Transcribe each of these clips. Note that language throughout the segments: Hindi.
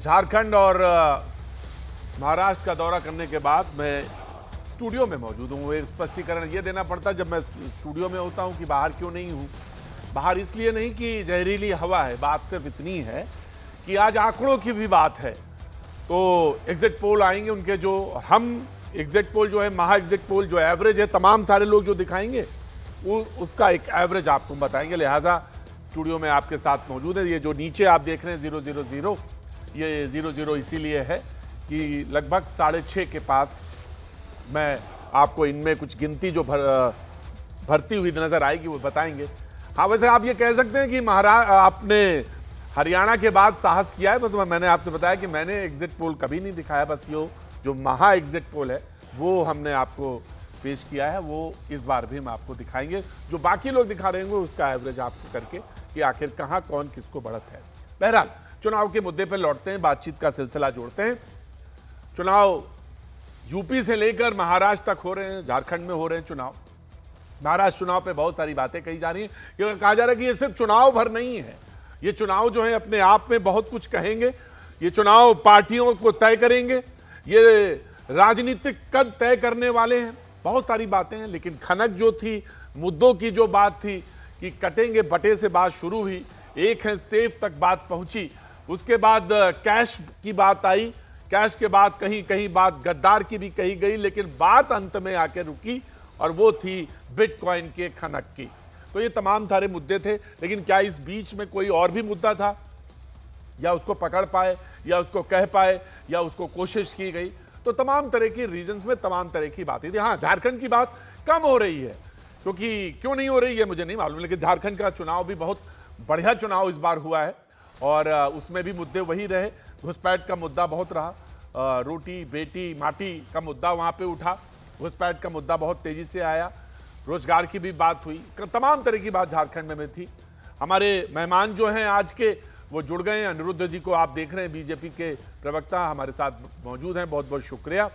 झारखंड और महाराष्ट्र का दौरा करने के बाद मैं स्टूडियो में मौजूद हूँ। एक स्पष्टीकरण ये देना पड़ता जब मैं स्टूडियो में होता हूँ कि बाहर क्यों नहीं हूँ। बाहर इसलिए नहीं कि जहरीली हवा है, बात सिर्फ इतनी है कि आज आंकड़ों की भी बात है। तो एग्जिट पोल आएंगे उनके, जो हम एग्जिट पोल जो है, महा एग्जिट पोल जो एवरेज है, तमाम सारे लोग जो दिखाएंगे उसका एक एवरेज आपको बताएंगे। लिहाजा स्टूडियो में आपके साथ मौजूद है। ये जो नीचे आप देख रहे हैं 000, ये 00 इसीलिए है कि लगभग 6:30 के पास मैं आपको इनमें कुछ गिनती जो भरती हुई नजर आएगी वो बताएंगे। हाँ, वैसे आप ये कह सकते हैं कि आपने हरियाणा के बाद साहस किया है। तो मैंने आपसे बताया कि मैंने एग्जिट पोल कभी नहीं दिखाया, बस ये जो महा एग्जिट पोल है वो हमने आपको पेश किया है, वो इस बार भी हम आपको दिखाएंगे। जो बाकी लोग दिखा रहे होंगे उसका एवरेज आपको करके कि आखिर कहाँ कौन किसको बढ़त है। बहरहाल चुनाव के मुद्दे पर लौटते हैं, बातचीत का सिलसिला जोड़ते हैं। चुनाव यूपी से लेकर महाराष्ट्र तक हो रहे हैं, झारखंड में हो रहे हैं चुनाव। महाराष्ट्र चुनाव पे बहुत सारी बातें कही जा रही हैं, क्योंकि कहा जा रहा है कि ये सिर्फ चुनाव भर नहीं है, ये चुनाव जो है अपने आप में बहुत कुछ कहेंगे। ये चुनाव पार्टियों को तय करेंगे, ये राजनीतिक कद तय करने वाले हैं। बहुत सारी बातें हैं, लेकिन खनक जो थी, मुद्दों की जो बात थी कि कटेंगे बटे से बात शुरू हुई, एक है सेफ तक बात पहुंची, उसके बाद कैश की बात आई, कैश के बाद कहीं कहीं बात गद्दार की भी कही गई, लेकिन बात अंत में आके रुकी और वो थी बिटकॉइन के खनक की। तो ये तमाम सारे मुद्दे थे, लेकिन क्या इस बीच में कोई और भी मुद्दा था, या उसको पकड़ पाए, या उसको कह पाए, या उसको कोशिश की गई? तो तमाम तरह की रीजंस में तमाम तरह की बातें थी। हाँ, झारखंड की बात कम हो रही है, क्योंकि क्यों नहीं हो रही है मुझे नहीं मालूम, लेकिन झारखंड का चुनाव भी बहुत बढ़िया चुनाव इस बार हुआ है और उसमें भी मुद्दे वही रहे। घुसपैठ का मुद्दा बहुत रहा, रोटी बेटी माटी का मुद्दा वहाँ पे उठा, घुसपैठ का मुद्दा बहुत तेजी से आया, रोजगार की भी बात हुई, तमाम तरह की बात झारखंड में थी। हमारे मेहमान जो हैं आज के वो जुड़ गए हैं। अनिरुद्ध जी को आप देख रहे हैं, बीजेपी के प्रवक्ता हमारे साथ मौजूद हैं, बहुत बहुत शुक्रिया।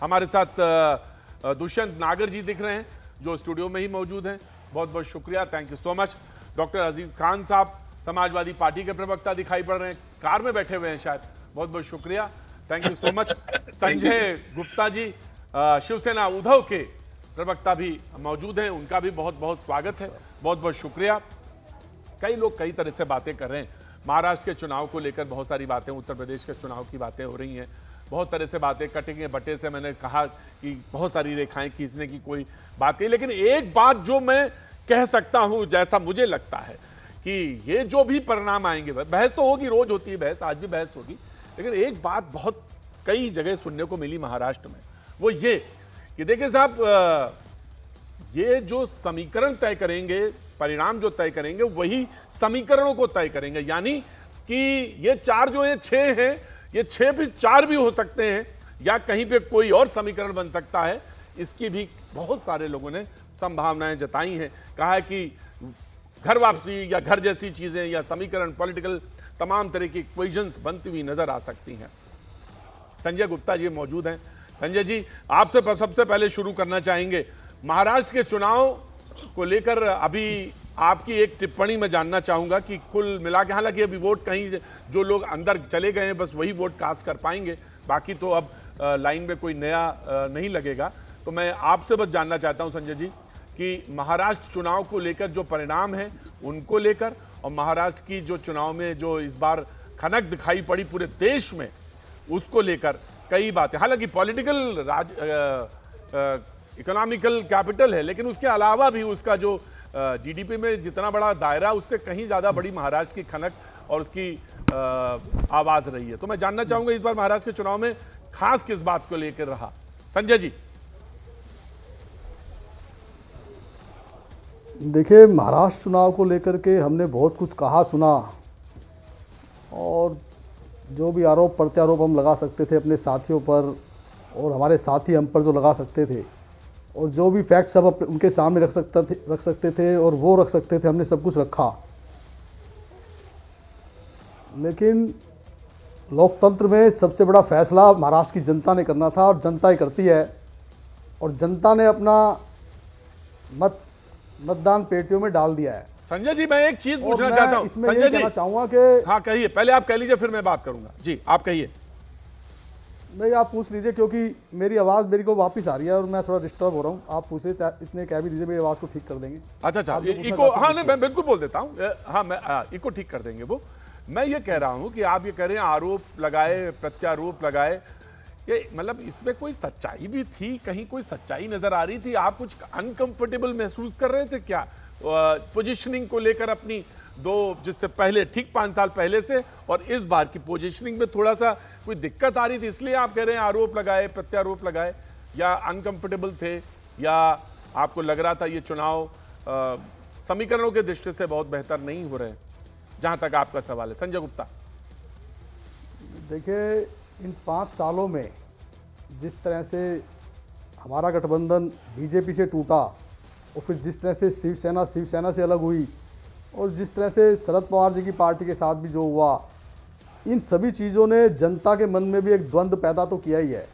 हमारे साथ दुष्यंत नागर जी दिख रहे हैं जो स्टूडियो में ही मौजूद हैं, बहुत बहुत शुक्रिया, thank you so much. Doctor Aziz Khan sahab Samajwadi party के प्रवक्ता दिखाई पड़ रहे हैं, कार में बैठे हुए हैं शायद, बहुत बहुत शुक्रिया, thank you so much. Sanjay Gupta ji Shiv Sena Uddhav के प्रवक्ता भी मौजूद हैं, उनका भी बहुत बहुत स्वागत है, बहुत बहुत शुक्रिया। कई लोग कई तरह से बातें कर रहे हैं, महाराष्ट्र के चुनाव को लेकर बहुत सारी बातें, उत्तर प्रदेश के चुनाव की बातें हो रही हैं, बहुत तरह से बातें, कटेंगे बटे से मैंने कहा कि बहुत सारी रेखाएं खींचने की कोई बात नहीं। लेकिन एक बात जो मैं कह सकता हूं, जैसा मुझे लगता है कि ये जो भी परिणाम आएंगे, बहस तो होगी, रोज होती है बहस, आज भी बहस होगी, लेकिन एक बात बहुत कई जगह सुनने को मिली महाराष्ट्र में, वो ये कि देखिए साहब, ये जो समीकरण तय करेंगे, परिणाम जो तय करेंगे, वही समीकरणों को तय करेंगे। यानी कि ये 4 जो है 6 हैं, ये 6 भी 4 भी हो सकते हैं, या कहीं पे कोई और समीकरण बन सकता है। इसकी भी बहुत सारे लोगों ने संभावनाएं जताई हैं, कहा है कि घर वापसी या घर जैसी चीजें या समीकरण, पॉलिटिकल तमाम तरह की इक्वेशंस बनती हुई नजर आ सकती हैं। संजय गुप्ता जी मौजूद हैं। संजय जी, आपसे सबसे पहले शुरू करना चाहेंगे, महाराष्ट्र के चुनाव को लेकर अभी आपकी एक टिप्पणी मैं जानना चाहूंगा कि कुल मिला के, हालांकि अभी वोट कहीं जो लोग अंदर चले गए हैं बस वही वोट कास्ट कर पाएंगे, बाकी तो अब लाइन में कोई नया नहीं लगेगा। तो मैं आपसे बस जानना चाहता हूं संजय जी कि महाराष्ट्र चुनाव को लेकर जो परिणाम है उनको लेकर, और महाराष्ट्र की जो चुनाव में जो इस बार खनक दिखाई पड़ी पूरे देश में, उसको लेकर कई बातें, हालांकि पॉलिटिकल इकोनॉमिकल कैपिटल है, लेकिन उसके अलावा भी उसका जो जीडीपी में जितना बड़ा दायरा, उससे कहीं ज्यादा बड़ी महाराष्ट्र की खनक और उसकी आवाज रही है। तो मैं जानना चाहूंगा इस बार महाराष्ट्र के चुनाव में खास किस बात को लेकर रहा, संजय जी? देखिए, महाराष्ट्र चुनाव को लेकर के हमने बहुत कुछ कहा सुना, और जो भी आरोप प्रत्यारोप हम लगा सकते थे अपने साथियों पर, और हमारे साथी हम पर जो लगा सकते थे, और जो भी फैक्ट्स सब उनके सामने रख सकते थे और वो रख सकते थे, हमने सब कुछ रखा। लेकिन लोकतंत्र में सबसे बड़ा फैसला महाराष्ट्र की जनता ने करना था, और जनता ही करती है, और जनता ने अपना मतदान पेटियों में डाल दिया है। संजय जी, मैं एक चीज और पूछना मैं चाहता हूं इसमें ये संजय जी। कहना चाहूंगा कि हाँ कहिए, पहले आप कह लीजिए फिर मैं बात करूंगा। जी आप कहिए। नहीं, आप पूछ लीजिए, क्योंकि मेरी आवाज़ मेरी को वापस आ रही है और मैं थोड़ा डिस्टर्ब हो रहा हूँ। आप पूछ लीजिए, इतने कह भी दीजिए, मेरी आवाज़ को ठीक कर देंगे। अच्छा अच्छा, आप जो पूछना इको, चाहते हैं हाँ नहीं मैं बिल्कुल बोल देता हूँ। हाँ मैं इको ठीक कर देंगे वो। मैं ये कह रहा हूँ कि आप ये कह रहे हैं आरोप लगाए प्रत्यारोप लगाए, ये मतलब इसमें कोई सच्चाई भी थी? कहीं कोई सच्चाई नजर आ रही थी? आप कुछ अनकंफर्टेबल महसूस कर रहे थे क्या पोजीशनिंग को लेकर अपनी, दो जिससे पहले ठीक 5 साल पहले से और इस बार की पोजीशनिंग में थोड़ा सा कोई दिक्कत आ रही थी, इसलिए आप कह रहे हैं आरोप लगाए प्रत्यारोप लगाए, या अनकंफर्टेबल थे, या आपको लग रहा था ये चुनाव समीकरणों के दृष्टि से बहुत बेहतर नहीं हो रहे हैं? जहां तक आपका सवाल है संजय गुप्ता। देखिए, इन 5 सालों में जिस तरह से हमारा गठबंधन बीजेपी से टूटा और फिर जिस तरह से शिवसेना से अलग हुई और जिस तरह से शरद पवार जी की पार्टी के साथ भी जो हुआ, इन सभी चीज़ों ने जनता के मन में भी एक द्वंद्व पैदा तो किया ही है।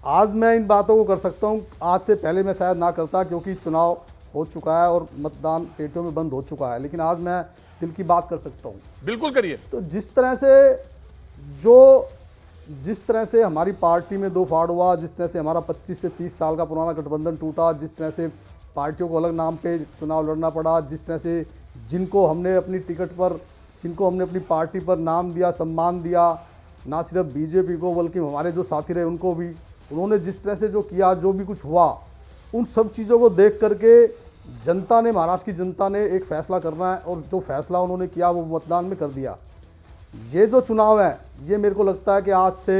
आज मैं इन बातों को कर सकता हूँ, आज से पहले मैं शायद ना करता, क्योंकि चुनाव हो चुका है और मतदान पेटियों में बंद हो चुका है, लेकिन आज मैं दिल की बात कर सकता हूँ। बिल्कुल करिए। तो जिस तरह से हमारी पार्टी में दो फाड़ हुआ, जिस तरह से हमारा 25 से 30 साल का पुराना गठबंधन टूटा, जिस तरह से पार्टियों को अलग नाम पे चुनाव लड़ना पड़ा, जिस तरह से जिनको हमने अपनी टिकट पर, जिनको हमने अपनी पार्टी पर नाम दिया, सम्मान दिया, ना सिर्फ बीजेपी को बल्कि हमारे जो साथी रहे उनको भी, उन्होंने जिस तरह से जो किया, जो भी कुछ हुआ, उन सब चीज़ों को देख करके जनता ने, महाराष्ट्र की जनता ने एक फैसला करना है और जो फैसला उन्होंने किया वो मतदान में कर दिया। ये जो चुनाव है, ये मेरे को लगता है कि आज से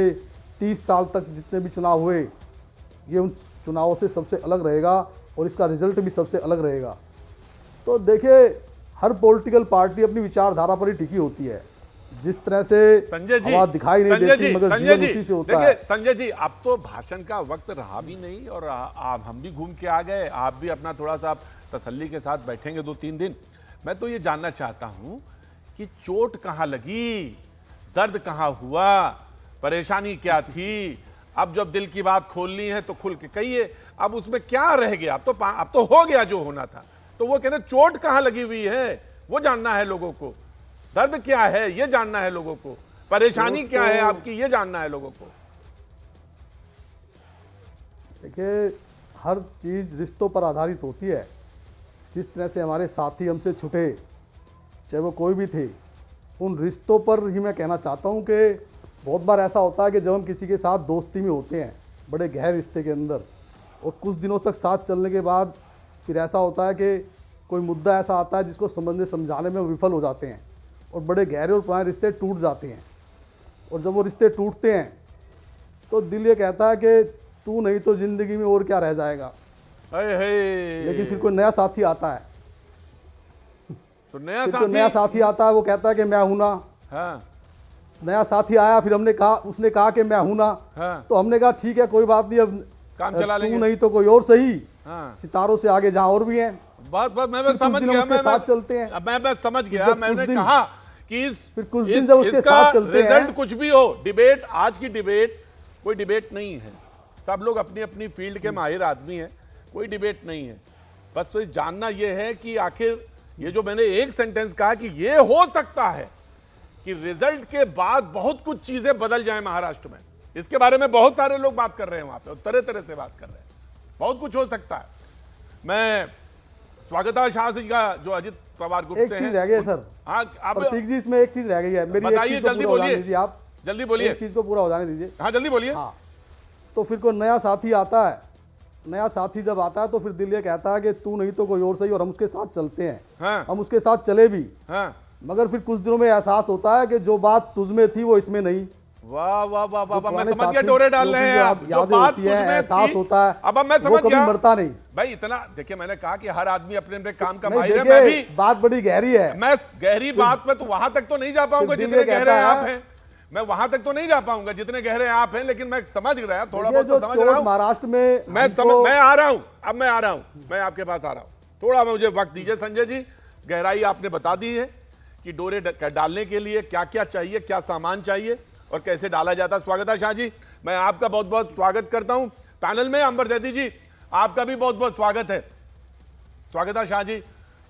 30 साल तक जितने भी चुनाव हुए, ये उन चुनावों से सबसे अलग रहेगा और इसका रिजल्ट भी सबसे अलग रहेगा। तो देखिए, हर पॉलिटिकल पार्टी अपनी विचारधारा पर ही टिकी होती है। जिस तरह से संजय जी, आवाज दिखाई नहीं देती, मगर जीवन उसी से होता है। संजय जी, अब तो भाषण का वक्त रहा भी नहीं और आप, हम भी घूम के आ गए, आप भी अपना थोड़ा सा तसल्ली के साथ बैठेंगे 2-3 दिन। मैं तो ये जानना चाहता हूं कि चोट कहां लगी, दर्द कहां हुआ, परेशानी क्या थी? अब जब दिल की बात खोलनी है तो खुल के कहिए। अब उसमें क्या रह गया? अब तो हो गया जो होना था। तो वो कहते चोट कहां लगी हुई है वो जानना है लोगों को, दर्द क्या है ये जानना है लोगों को, परेशानी क्या है आपकी ये जानना है लोगों को। देखिए, हर चीज रिश्तों पर आधारित होती है। जिस तरह से हमारे साथी हमसे छूटे, चाहे वो कोई भी थे, उन रिश्तों पर ही मैं कहना चाहता हूं कि बहुत बार ऐसा होता है कि जब हम किसी के साथ दोस्ती में होते हैं, बड़े गहरे रिश्ते के अंदर, और कुछ दिनों तक साथ चलने के बाद फिर ऐसा होता है कि कोई मुद्दा ऐसा आता है जिसको समझाने में विफल हो जाते हैं और बड़े गहरे और पुराने रिश्ते टूट जाते हैं। और जब वो रिश्ते टूटते हैं तो दिल ये कहता है कि तू नहीं तो जिंदगी में और क्या रह जाएगा। लेकिन फिर कोई नया साथी आता है, तो नया साथी आता है, वो कहता है कि मैं हूं ना। हाँ। नया साथी आया, फिर उसने कहा कि मैं हूं ना। हाँ। तो हमने कहा ठीक है, कोई बात नहीं, अब काम चला लेंगे। तू नहीं तो कोई और सही। हाँ। सितारों से आगे जहां और भी हैं। बात मैं बस समझ गया, मैं बस समझ गया। मैंने कहा कि फिर कुछ दिन जब उसके साथ चलते हैं, रिजल्ट कुछ भी हो, डिबेट, आज की डिबेट कोई डिबेट नहीं है। सब लोग अपनी अपनी फील्ड के माहिर आदमी हैं, कोई डिबेट नहीं है। बस तो जानना यह है कि आखिर ये जो मैंने एक सेंटेंस कहा कि ये हो सकता है कि रिजल्ट के बाद बहुत कुछ चीजें बदल जाएं महाराष्ट्र में, इसके बारे में बहुत सारे लोग बात कर रहे हैं वहां पे, तरह तरह से बात कर रहे हैं। बहुत कुछ हो सकता है। मैं स्वागता शाह जी का, जो अजित पवार ग्रुप से हैं, रह गई सर। हाँ, आप प्रतीक जी, इसमें एक चीज रह गई है मेरी, बताइए, जल्दी बोलिए। आप जल्दी बोलिए, एक चीज को पूरा हो जाने दीजिए। हाँ जल्दी बोलिए। हाँ, तो फिर कोई नया साथी आता है, नया साथी जब आता है तो फिर दिल ये कहता है कि तू नहीं तो कोई और सही, और हम उसके साथ चलते हैं। हाँ। हम उसके साथ चले भी। हाँ। मगर फिर कुछ दिनों में एहसास होता है कि जो बात तुझ में थी वो इसमें नहीं। वाह वाह वाह वाह, मैं समझ गया, डोरे डाल रहे हैं आप। जो बात तुझ में एहसास होता है, अब मैं समझ गया, मरता नहीं भाई। इतना देखिए, मैंने कहा कि हर आदमी अपने अपने काम का माहिर है। मैं भी, बात बड़ी गहरी है। मैं गहरी बात में तो वहां तक तो नहीं जा पाऊंगा जितने गहरे आप हैं। मैं वहां तक तो नहीं जा पाऊंगा जितने गहरे आप हैं, लेकिन मैं समझ रहा, थोड़ा बहुत तो समझ रहा हूं। महाराष्ट्र में मैं आ रहा हूं, अब मैं आ रहा हूं, मैं आपके पास आ रहा हूं। थोड़ा मुझे वक्त दीजिए संजय जी। गहराई आपने बता दी है कि डोरे डालने के लिए क्या क्या चाहिए, क्या सामान चाहिए और कैसे डाला जाता है। स्वागता शाह जी, मैं आपका बहुत बहुत स्वागत करता हूं पैनल में। अंबर जैदी जी, आपका भी बहुत बहुत स्वागत है। स्वागता शाह जी,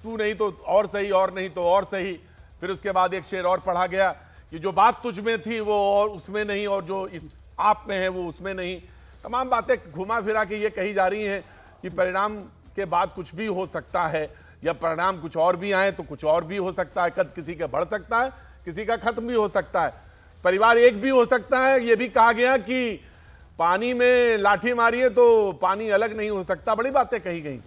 तू नहीं तो और सही, और नहीं तो और सही। फिर उसके बाद एक शेर और पढ़ा गया कि जो बात तुझ में थी वो और उसमें नहीं, और जो इस आप में है वो उसमें नहीं। तमाम बातें घुमा फिरा के ये कही जा रही हैं कि परिणाम के बाद कुछ भी हो सकता है, या परिणाम कुछ और भी आए तो कुछ और भी हो सकता है। कद किसी का बढ़ सकता है, किसी का खत्म भी हो सकता है, परिवार एक भी हो सकता है। ये भी कहा गया कि पानी में लाठी मारिए तो पानी अलग नहीं हो सकता। बड़ी बातें कही गई।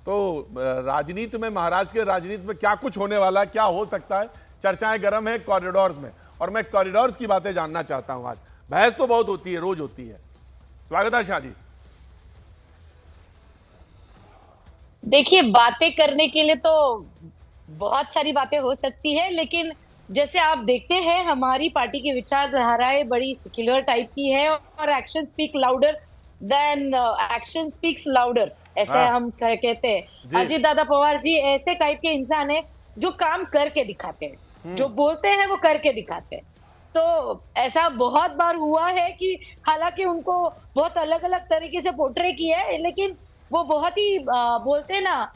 तो राजनीति में, महाराष्ट्र के राजनीति में क्या कुछ होने वाला है, क्या हो सकता है, चर्चाएं गर्म है कॉरिडोर्स में। और मैं कॉरिडोर्स की बातें जानना चाहता हूं। आज बहस तो बहुत होती है, रोज होती है। स्वागत है शाह जी। देखिए, बातें करने के लिए तो बहुत सारी बातें हो सकती है, लेकिन जैसे आप देखते हैं हमारी पार्टी की विचारधाराएं बड़ी सेक्युलर टाइप की है, और action speak louder than action speaks louder, ऐसे हम कहते हैं। अजीत दादा पवार जी ऐसे टाइप के इंसान है जो काम करके दिखाते हैं, जो बोलते हैं वो करके दिखाते हैं। तो ऐसा बहुत बार हुआ है कि हालांकि उनको बहुत अलग अलग तरीके से पोर्ट्रे किया है, लेकिन वो बहुत ही बोलते हैं ना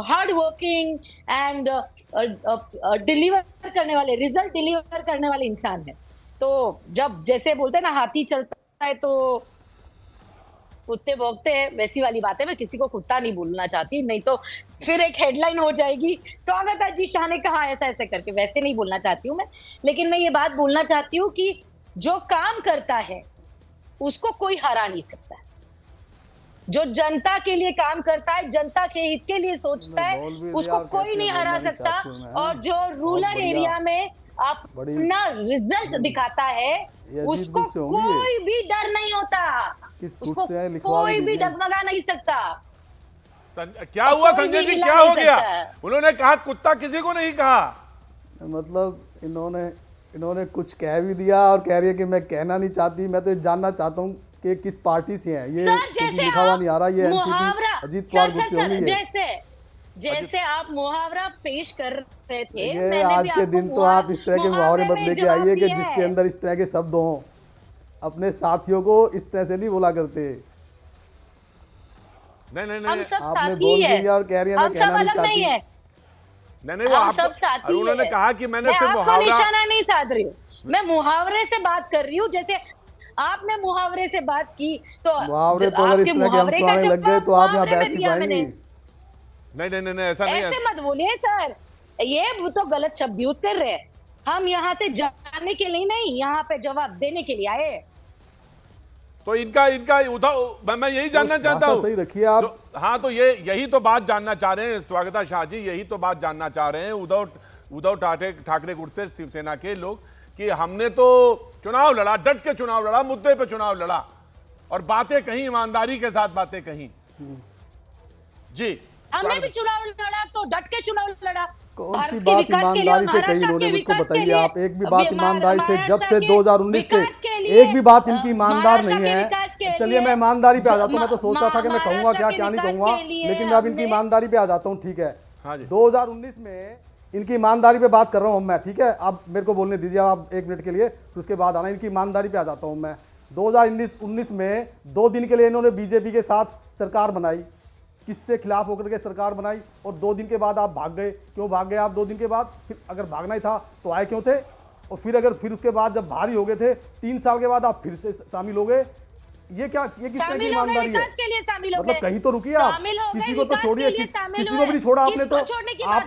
हार्ड वर्किंग एंड डिलीवर करने वाले, रिजल्ट डिलीवर करने वाले इंसान है। तो जब जैसे बोलते हैं ना हाथी चलता है तो कुत्ते भौंकते हैं, वैसी वाली बात है। मैं किसी को कुत्ता नहीं बोलना चाहती, नहीं तो फिर एक हेडलाइन हो जाएगी, स्वागत है जी शाह ने कहा ऐसा ऐसे करके, वैसे नहीं बोलना चाहती हूँ मैं। लेकिन मैं ये बात बोलना चाहती हूँ कि जो काम करता है उसको कोई हरा नहीं सकता। जो जनता के लिए काम करता है, जनता के हित के लिए सोचता है, उसको कोई नहीं हरा सकता। और जो रूरल एरिया में अपना रिजल्ट दिखाता है उसको कोई भी डर नहीं होता, उसको कोई भी डगमगा नहीं सकता। क्या हुआ संजय जी, क्या हो गया? उन्होंने कहा कुत्ता, किसी को नहीं कहा। मतलब इन्होंने कुछ कह भी दिया और कह रही है कि मैं कहना नहीं चाहती। मैं तो जानना चाहता हूँ कि किस पार्टी से हैं ये, लिखा हुआ नहीं आ रहा। ये एनसीपी अजीत पवार गुट जैसे आप मुहावरा पेश कर रहे थे, ये आज के दिन तो आप इस तरह के मुहावरे मत लेके आइए कि जिसके अंदर इस तरह के शब्द हों। अपने साथियों को इस तरह से नहीं बोला करते। नहीं, हम सब आपने साथी बोल है, दिया और कह रही है मैं कहना नहीं चाहती। नहीं, वो सब साथी है। उन्होंने कहा कि मैंने सिर्फ मुहावरा, निशाना नहीं साध रही हूँ, मैं मुहावरे से बात कर रही हूँ। जैसे आपने मुहावरे से बात की तो मुहावरे तो अगर इस तरह के हम सुनाने लग गए तो आप यहाँ बैठ नहीं पाएंगे। नहीं, ऐसा नहीं, ऐसे मत बोलिए सर, ये तो गलत शब्द यूज कर रहे हैं। हम यहाँ से जानने के लिए नहीं, यहाँ पे जवाब देने के लिए आए। तो इनका उधर मैं यही जानना चाहता हूँ। सही रखिए आप। हाँ, तो यही तो बात जानना चाह रहे हैं स्वागता शाह जी, यही तो बात जानना चाह रहे हैं उद्धव ठाकरे गुट से शिवसेना के लोग, कि हमने तो चुनाव लड़ा, डट के चुनाव लड़ा, मुद्दे पे चुनाव लड़ा, और बातें कहीं ईमानदारी के साथ बातें कहीं। जी, हमने भी चुनाव लड़ा तो डट के चुनाव लड़ा। कौन सी बात ईमानदारी से कही इन्होंने, मुझको बताइए आप। एक भी बात ईमानदारी से, जब से 2019 से एक भी बात इनकी ईमानदार नहीं है। चलिए मैं ईमानदारी पे आ जाता हूँ। मैं तो सोच रहा था कि मैं कहूंगा क्या नहीं कहूंगा, लेकिन मैं अब इनकी ईमानदारी पे आ जाता हूँ। ठीक है, 2019 में इनकी ईमानदारी पे बात कर रहा हूँ मैं। ठीक है, आप मेरे को बोलने दीजिए आप 1 मिनट के लिए, फिर उसके बाद आना। इनकी ईमानदारी पे आ जाता हूँ मैं। 2019 में 2 दिन के लिए इन्होंने बीजेपी के साथ सरकार बनाई, किससे खिलाफ होकर के सरकार बनाई, और 2 दिन के बाद आप भाग गए। क्यों भाग गए आप 2 दिन के बाद? फिर अगर भागना ही था तो आए क्यों थे? और फिर उसके बाद जब भारी हो गए थे 3 साल के बाद आप फिर से शामिल हो गए। ये किस तरह की ईमानदारी है? मतलब कहीं तो रुकिए आप, किसी को तो छोड़िए, किसी को भी नहीं छोड़ा आपने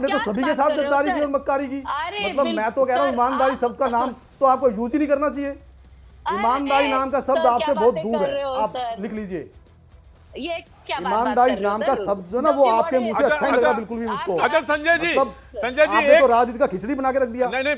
तो सभी के साथ गद्दारी की और मक्कारी की। मतलब मैं तो कह रहा हूँ ईमानदारी शब्द का नाम तो आपको यूज ही नहीं करना चाहिए। ईमानदारी नाम का शब्द आपसे बहुत दूर है, आप लिख लीजिए। ये क्या ईमानदारी नाम का शब्द जो ना वो आपके मुंह से अच्छा नहीं लगा बिल्कुल भी मुझको। अच्छा संजय जी, आपने तो राजनीति का खिचड़ी बना के रख दिया। नहीं,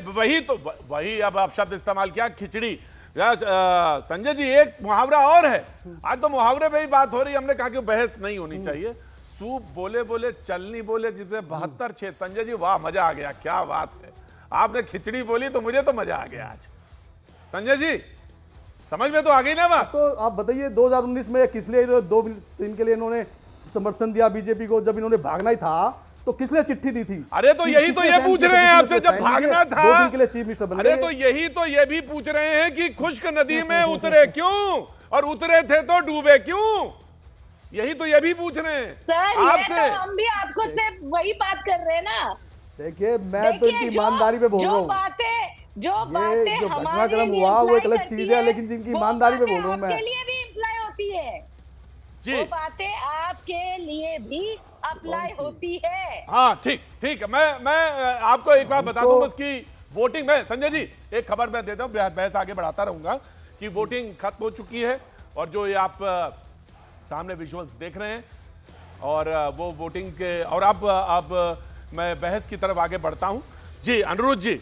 वही अब आप शब्द इस्तेमाल किया, खिचड़ी। संजय जी, एक मुहावरा और है। आज तो मुहावरे पे ही बात हो रही है, हमने कहा कि बहस नहीं होनी चाहिए। सूप बोले बोले चल नहीं बोले, जिसमें 72 छेद। संजय जी वाह, मजा आ गया, क्या बात है। आपने खिचड़ी बोली तो मुझे तो मजा आ गया आज। संजय जी समझ में तो आ गई ना बात? तो आप बताइए 2019 में किस लिए 2 दिन के लिए इन्होंने समर्थन दिया बीजेपी को? जब इन्होंने भागना ही था तो किस लिए चिट्ठी दी थी? अरे तो यही तो ये पूछ रहे हैं आपसे, जब भागना था 2 दिन के लिए चीफ मिनिस्टर बन गए। अरे तो यही तो ये भी पूछ रहे हैं कि खुश्क नदी में उतरे क्यों, और उतरे थे तो डूबे क्यों? यही तो ये भी पूछ रहे हैं सर ये आपसे। तो हम भी आपको सिर्फ वही बात कर रहे हैं ना। देखिए मैं तो इनकी ईमानदारी पे बोल रहा हूँ। जो ये बातें जो हमारे घटनाक्रम लिए हुआ वो imply एक अलग करती चीज है, लेकिन जिनकी वो ईमानदारी पे बातें बोल रहा हूँ मैं। आपके लिए भी अप्लाई होती है जी वो बातें आपके लिए भी अप्लाई होती है। हाँ ठीक ठीक है। मैं आपको एक बात बता दूं बस कि वोटिंग में, संजय जी एक खबर मैं देता हूं, बहस आगे बढ़ाता रहूंगा कि वोटिंग खत्म हो चुकी है और जो ये आप सामने विजुअल्स देख रहे हैं और वो वोटिंग के, और अब मैं बहस की तरफ आगे बढ़ता हूं। जी अनिरुद्ध जी,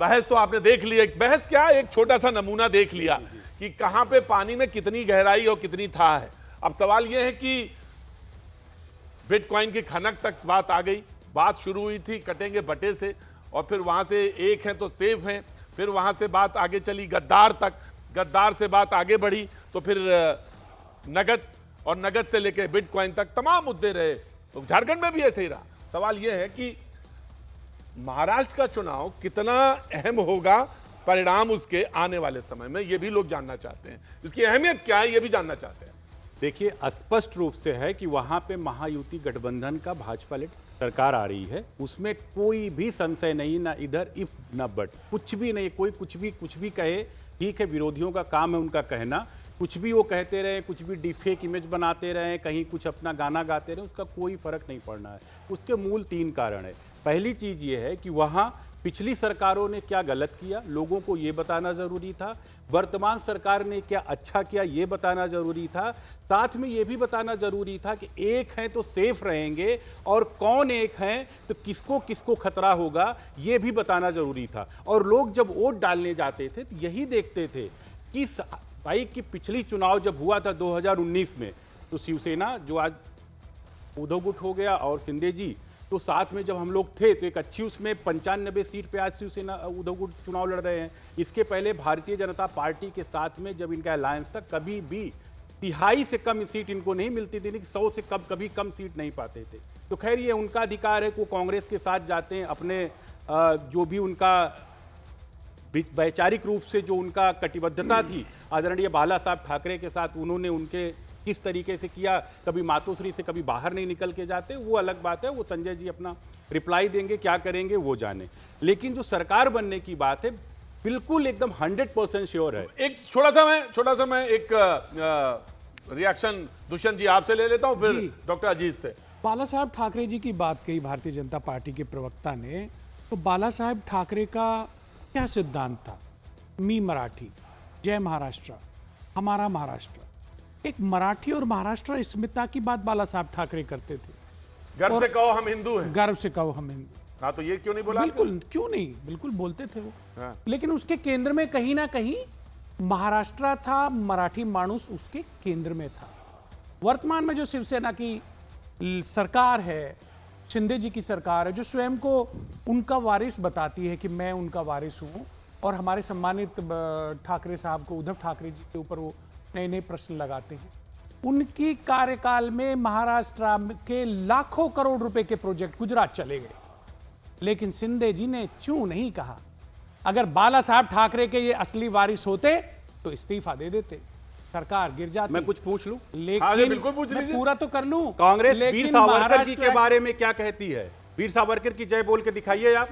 बहस तो आपने देख ली, एक बहस क्या, एक छोटा सा नमूना देख लिया कि कहां पे पानी में कितनी गहराई और कितनी था है। अब सवाल यह है कि बिटकॉइन की खनक तक बात आ गई, बात शुरू हुई थी कटेंगे बटे से, और फिर वहां से एक है तो सेफ हैं, फिर वहां से बात आगे चली गद्दार तक, गद्दार से बात आगे बढ़ी तो फिर नगद, और नगद से लेकर बिटकॉइन तक तमाम मुद्दे रहे। तो झारखंड में भी ऐसे ही रहा। सवाल यह है कि महाराष्ट्र का चुनाव कितना अहम होगा, परिणाम उसके आने वाले समय में, यह भी लोग जानना चाहते हैं। उसकी अहमियत क्या है, यह भी जानना चाहते हैं। देखिए स्पष्ट रूप से है कि वहां पे महायुति गठबंधन का भाजपा लेड सरकार आ रही है, उसमें कोई भी संशय नहीं, ना इधर इफ ना बट, कुछ भी नहीं। कोई कुछ भी कहे, ठीक है, विरोधियों का काम है उनका कहना, कुछ भी वो कहते रहे, कुछ भी डिफेक इमेज बनाते रहे, कहीं कुछ अपना गाना गाते रहे, उसका कोई फर्क नहीं पड़ना है। उसके मूल 3 कारण है। पहली चीज ये है कि वहां पिछली सरकारों ने क्या गलत किया, लोगों को ये बताना जरूरी था। वर्तमान सरकार ने क्या अच्छा किया, ये बताना जरूरी था। साथ में ये भी बताना जरूरी था कि एक हैं तो सेफ रहेंगे, और कौन एक हैं तो किसको किसको खतरा होगा, ये भी बताना जरूरी था। और लोग जब वोट डालने जाते थे तो यही देखते थे कि भाई कि पिछली चुनाव जब हुआ था 2019 में, तो शिवसेना जो आज उद्धव गुट हो गया और शिंदे जी, तो साथ में जब हम लोग थे तो एक अच्छी उसमें 95 सीट पे आज शिवसेना उद्धव गुट चुनाव लड़ रहे हैं। इसके पहले भारतीय जनता पार्टी के साथ में जब इनका अलायंस था, कभी भी 3.5 से कम सीट इनको नहीं मिलती थी, 100 से कभी कम सीट नहीं पाते थे। तो खैर ये उनका अधिकार है कि वो कांग्रेस के साथ जाते हैं, अपने जो भी उनका वैचारिक रूप से जो उनका कटिबद्धता थी आदरणीय बाला साहब ठाकरे के साथ, उन्होंने उनके किस तरीके से किया, कभी मातोश्री से कभी बाहर नहीं निकल के जाते, वो अलग बात है, वो संजय जी अपना रिप्लाई देंगे, क्या करेंगे वो जाने। लेकिन जो सरकार बनने की बात है, बिल्कुल एकदम 100% श्योर है। एक छोटा सा मैं एक रिएक्शन दुष्यंत जी आपसे ले लेता हूं, फिर डॉक्टर अजीत से। बाला साहब ठाकरे जी की बात कही भारतीय जनता पार्टी के प्रवक्ता ने, तो बाला साहब ठाकरे का क्या सिद्धांत था? मी मराठी, जय महाराष्ट्र, हमारा महाराष्ट्र। एक मराठी और महाराष्ट्र अस्मिता की बात बाला साहब ठाकरे करते थे। गर्व से कहो हम हिंदू हैं। गर्व से कहो हम हिंदू। हाँ, तो ये क्यों नहीं बोला? बिल्कुल क्यों नहीं, बिल्कुल बोलते थे वो। हाँ। लेकिन उसके केंद्र में कहीं ना कहीं महाराष्ट्र था, मराठी मानुस उसके केंद्र में था। वर्तमान में जो शिवसेना की सरकार है, शिंदे जी की सरकार है, जो स्वयं को उनका वारिस बताती है कि मैं उनका वारिस हूं, और हमारे सम्मानित ठाकरे साहब को, उद्धव ठाकरे जी के ऊपर वो नए नए प्रश्न लगाते हैं। उनकी कार्यकाल में महाराष्ट्र के लाखों करोड़ रुपए के प्रोजेक्ट गुजरात चले गए, लेकिन शिंदे जी ने चूं नहीं कहा। अगर बाला साहब ठाकरे के ये असली वारिस होते तो इस्तीफा दे देते, सरकार गिर जाती। मैं कुछ पूछ लूं? लेकिन बिल्कुल पूछ लीजिए। पूरा तो कर लूं। कांग्रेस वीर सावरकर जी के महाराष्ट्र- बारे में क्या कहती है? वीर सावरकर की जय बोल के दिखाइए आप।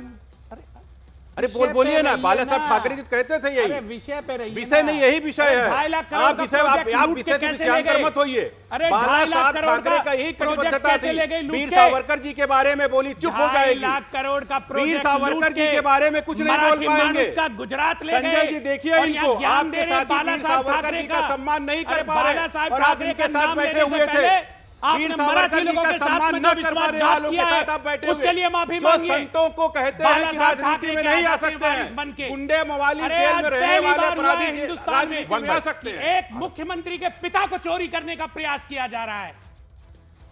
अरे विषय पे बोलिए ना, रहिए बाला साहब ना। ठाकरे जी कहते थे अरे यही विषय पे रहिए विषय ना। नहीं, यही विषय अरे है। 2.5 लाख करोड़ आप का विषय प्रोजेक्ट आप लूट विषय के से कैसे विषयांतर ले गए? मत होइए। अरे बाला 2.5 लाख साहब करोड़ ठाकरे का का यही प्रोजेक्ट कटिबद्धता कैसे ले गए थी। लूट वीर के? सावरकर जी के बारे में बोली चुप हो 2.5 जाएगी। लाख करोड़ का प्रोजेक्ट वीर सावरकर जी के बारे में कुछ नहीं बोल पाएंगे। का गुजरात ले गए। संजय जी देखिए और इनको, यहाँ ज्ञान आपके दे रहे साथ बाला वीर साहब सावरकर ठाकरे जी का सम्मान नहीं कर अरे पा रहे, बाला साहब और आप ठाकरे इनके का साथ नाम बैठे लेने से हुए थे। पहले आपने वीर मराठी सावरकर जी लोगों का के साथ सम्मान में न जो कर पा रहे विश्वासघात वालों के किया है, साथ आप बैठे उसके हुए। लिए माफी जो मांगिए। संतों को कहते हैं बाला कि साहब राजनीति में ठाकरे नहीं के आ आखिरी सकते वारिस बन के। हैं, गुंडे मवाली अरे जेल आज में रहने पहली वाले बार हुआ है अपराधी हिंदुस्तान राजनीति में आ सकते हैं। एक मुख्यमंत्री के पिता को चोरी करने का प्रयास किया जा रहा है।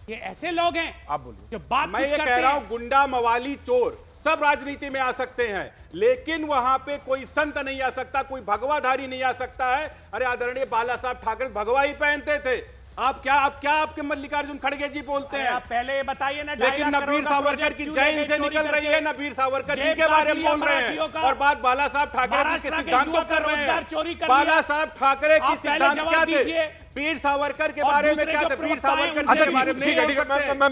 ये ऐसे लोग हैं आप बोलिए। जो बात मैं कुछ ये करते कह रहा हैं। हूं, गुंडा मवाली चोर सब राजनीति में आ सकते हैं, लेकिन वहां पे कोई संत नहीं आ सकता, कोई भगवाधारी नहीं आ सकता है। अरे आदरणीय बाला साहब ठाकरे भगवा ही पहनते थे। आप क्या आपके मल्लिकार्जुन खड़गे जी बोलते हैं? आप पहले ये बताइए ना, लेकिन न वीर सावरकर की जैन से निकल रही है, न वीर सावरकर जी के बारे में बोल रहे हैं, और बात बाला साहब ठाकरे जी के सिद्धांतों कर रहे हैं। बाला साहब ठाकरे की सिद्धांत क्या थे? वीर सावरकर के बारे में क्या था? वीर सावरकर अच्छा के बारे में नहीं ठीक है, हो सकते। मैं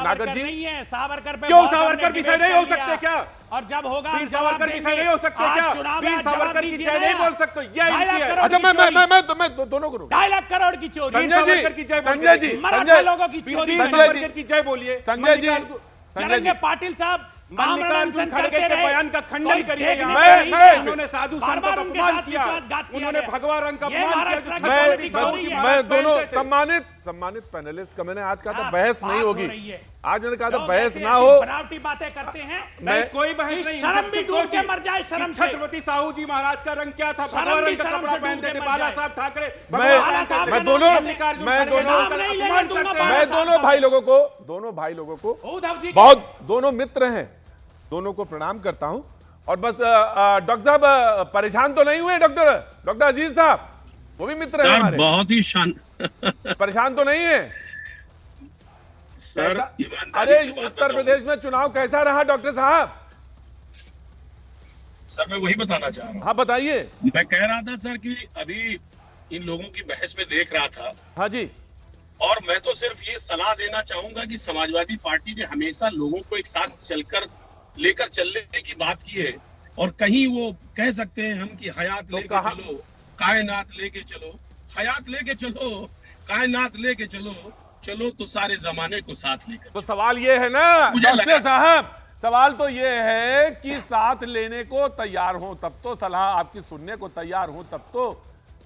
नागर जी नहीं है सावरकर पे, क्यों सावरकर विषय नहीं हो सकते क्या? और जब होगा वीर सावरकर विषय नहीं हो सकते क्या? वीर सावरकर की जय नहीं बोल सकते, यह इनकी है। अच्छा मैं दोनों को 2.5 लाख करोड़ की चोरी, वीर सावरकर की जय संजय जी, मराठा लोगों की वीर चोरी, सावरकर की जय बोलिए। संजय जी, चरणजीत पाटिल साहब मल्लिकार्जुन खड़गे के बयान का खंडन करिए। यहाँ मैं- पे उन्होंने साधु संतों का अपमान किया, उन्होंने भगवा रंग का अपमान किया, जो छत्रपति शिवाजी महाराज मैं दोनों पहनते थे। सम्मानित पैनलिस्ट का मैंने आज कहा था बहस बात नहीं हो होगी। रही है। आज मैंने कहा था लोग बहस ऐसी ना ऐसी हो। बनावटी बातें करते हैं, नहीं कोई बहस नहीं। शर्म भी डूब के मर जाए, शर्म से। छत्रपति साहू जी महाराज का रंग क्या था? शर्म भगवा भी रंग का शर्म कपड़ा से पहनते डूब थे। के बाला मर साहब ठाकरे मैं भगवान दोनों मल्लिकार्जुन मैं खड़गे दोनों का नहीं लेने अपमान दूंगा करते हैं। मैं दोनों भाई लोगों को उद्धव जी बहुत दोनों मित्र हैं, दोनों को प्रणाम करता हूं। और बस डॉक्टर साहब परेशान तो नहीं हुए? डॉक्टर अजीज साहब, वो भी मित्र हैं हमारे, बहुत ही परेशान तो नहीं है सर? अरे उत्तर प्रदेश में चुनाव कैसा रहा डॉक्टर साहब? सर मैं वही बताना चाह रहा हूँ। हाँ बताइए। मैं कह रहा था सर कि अभी इन लोगों की बहस में देख रहा था, हाँ जी, और मैं तो सिर्फ ये सलाह देना चाहूंगा कि समाजवादी पार्टी ने हमेशा लोगों को एक साथ चलकर लेकर चलने की बात की है। और कहीं वो कह सकते हैं हम कि हयात तो लेके चलो, कायनात लेके चलो, हयात लेके चलो, कायनात लेके चलो, चलो तो सारे जमाने को साथ लेकर। तो सवाल ये है ना मुझे डॉक्टर लगा- साहब, सवाल तो ये है कि साथ लेने को तैयार हो तब तो, सलाह आपकी सुनने को तैयार हो तब तो।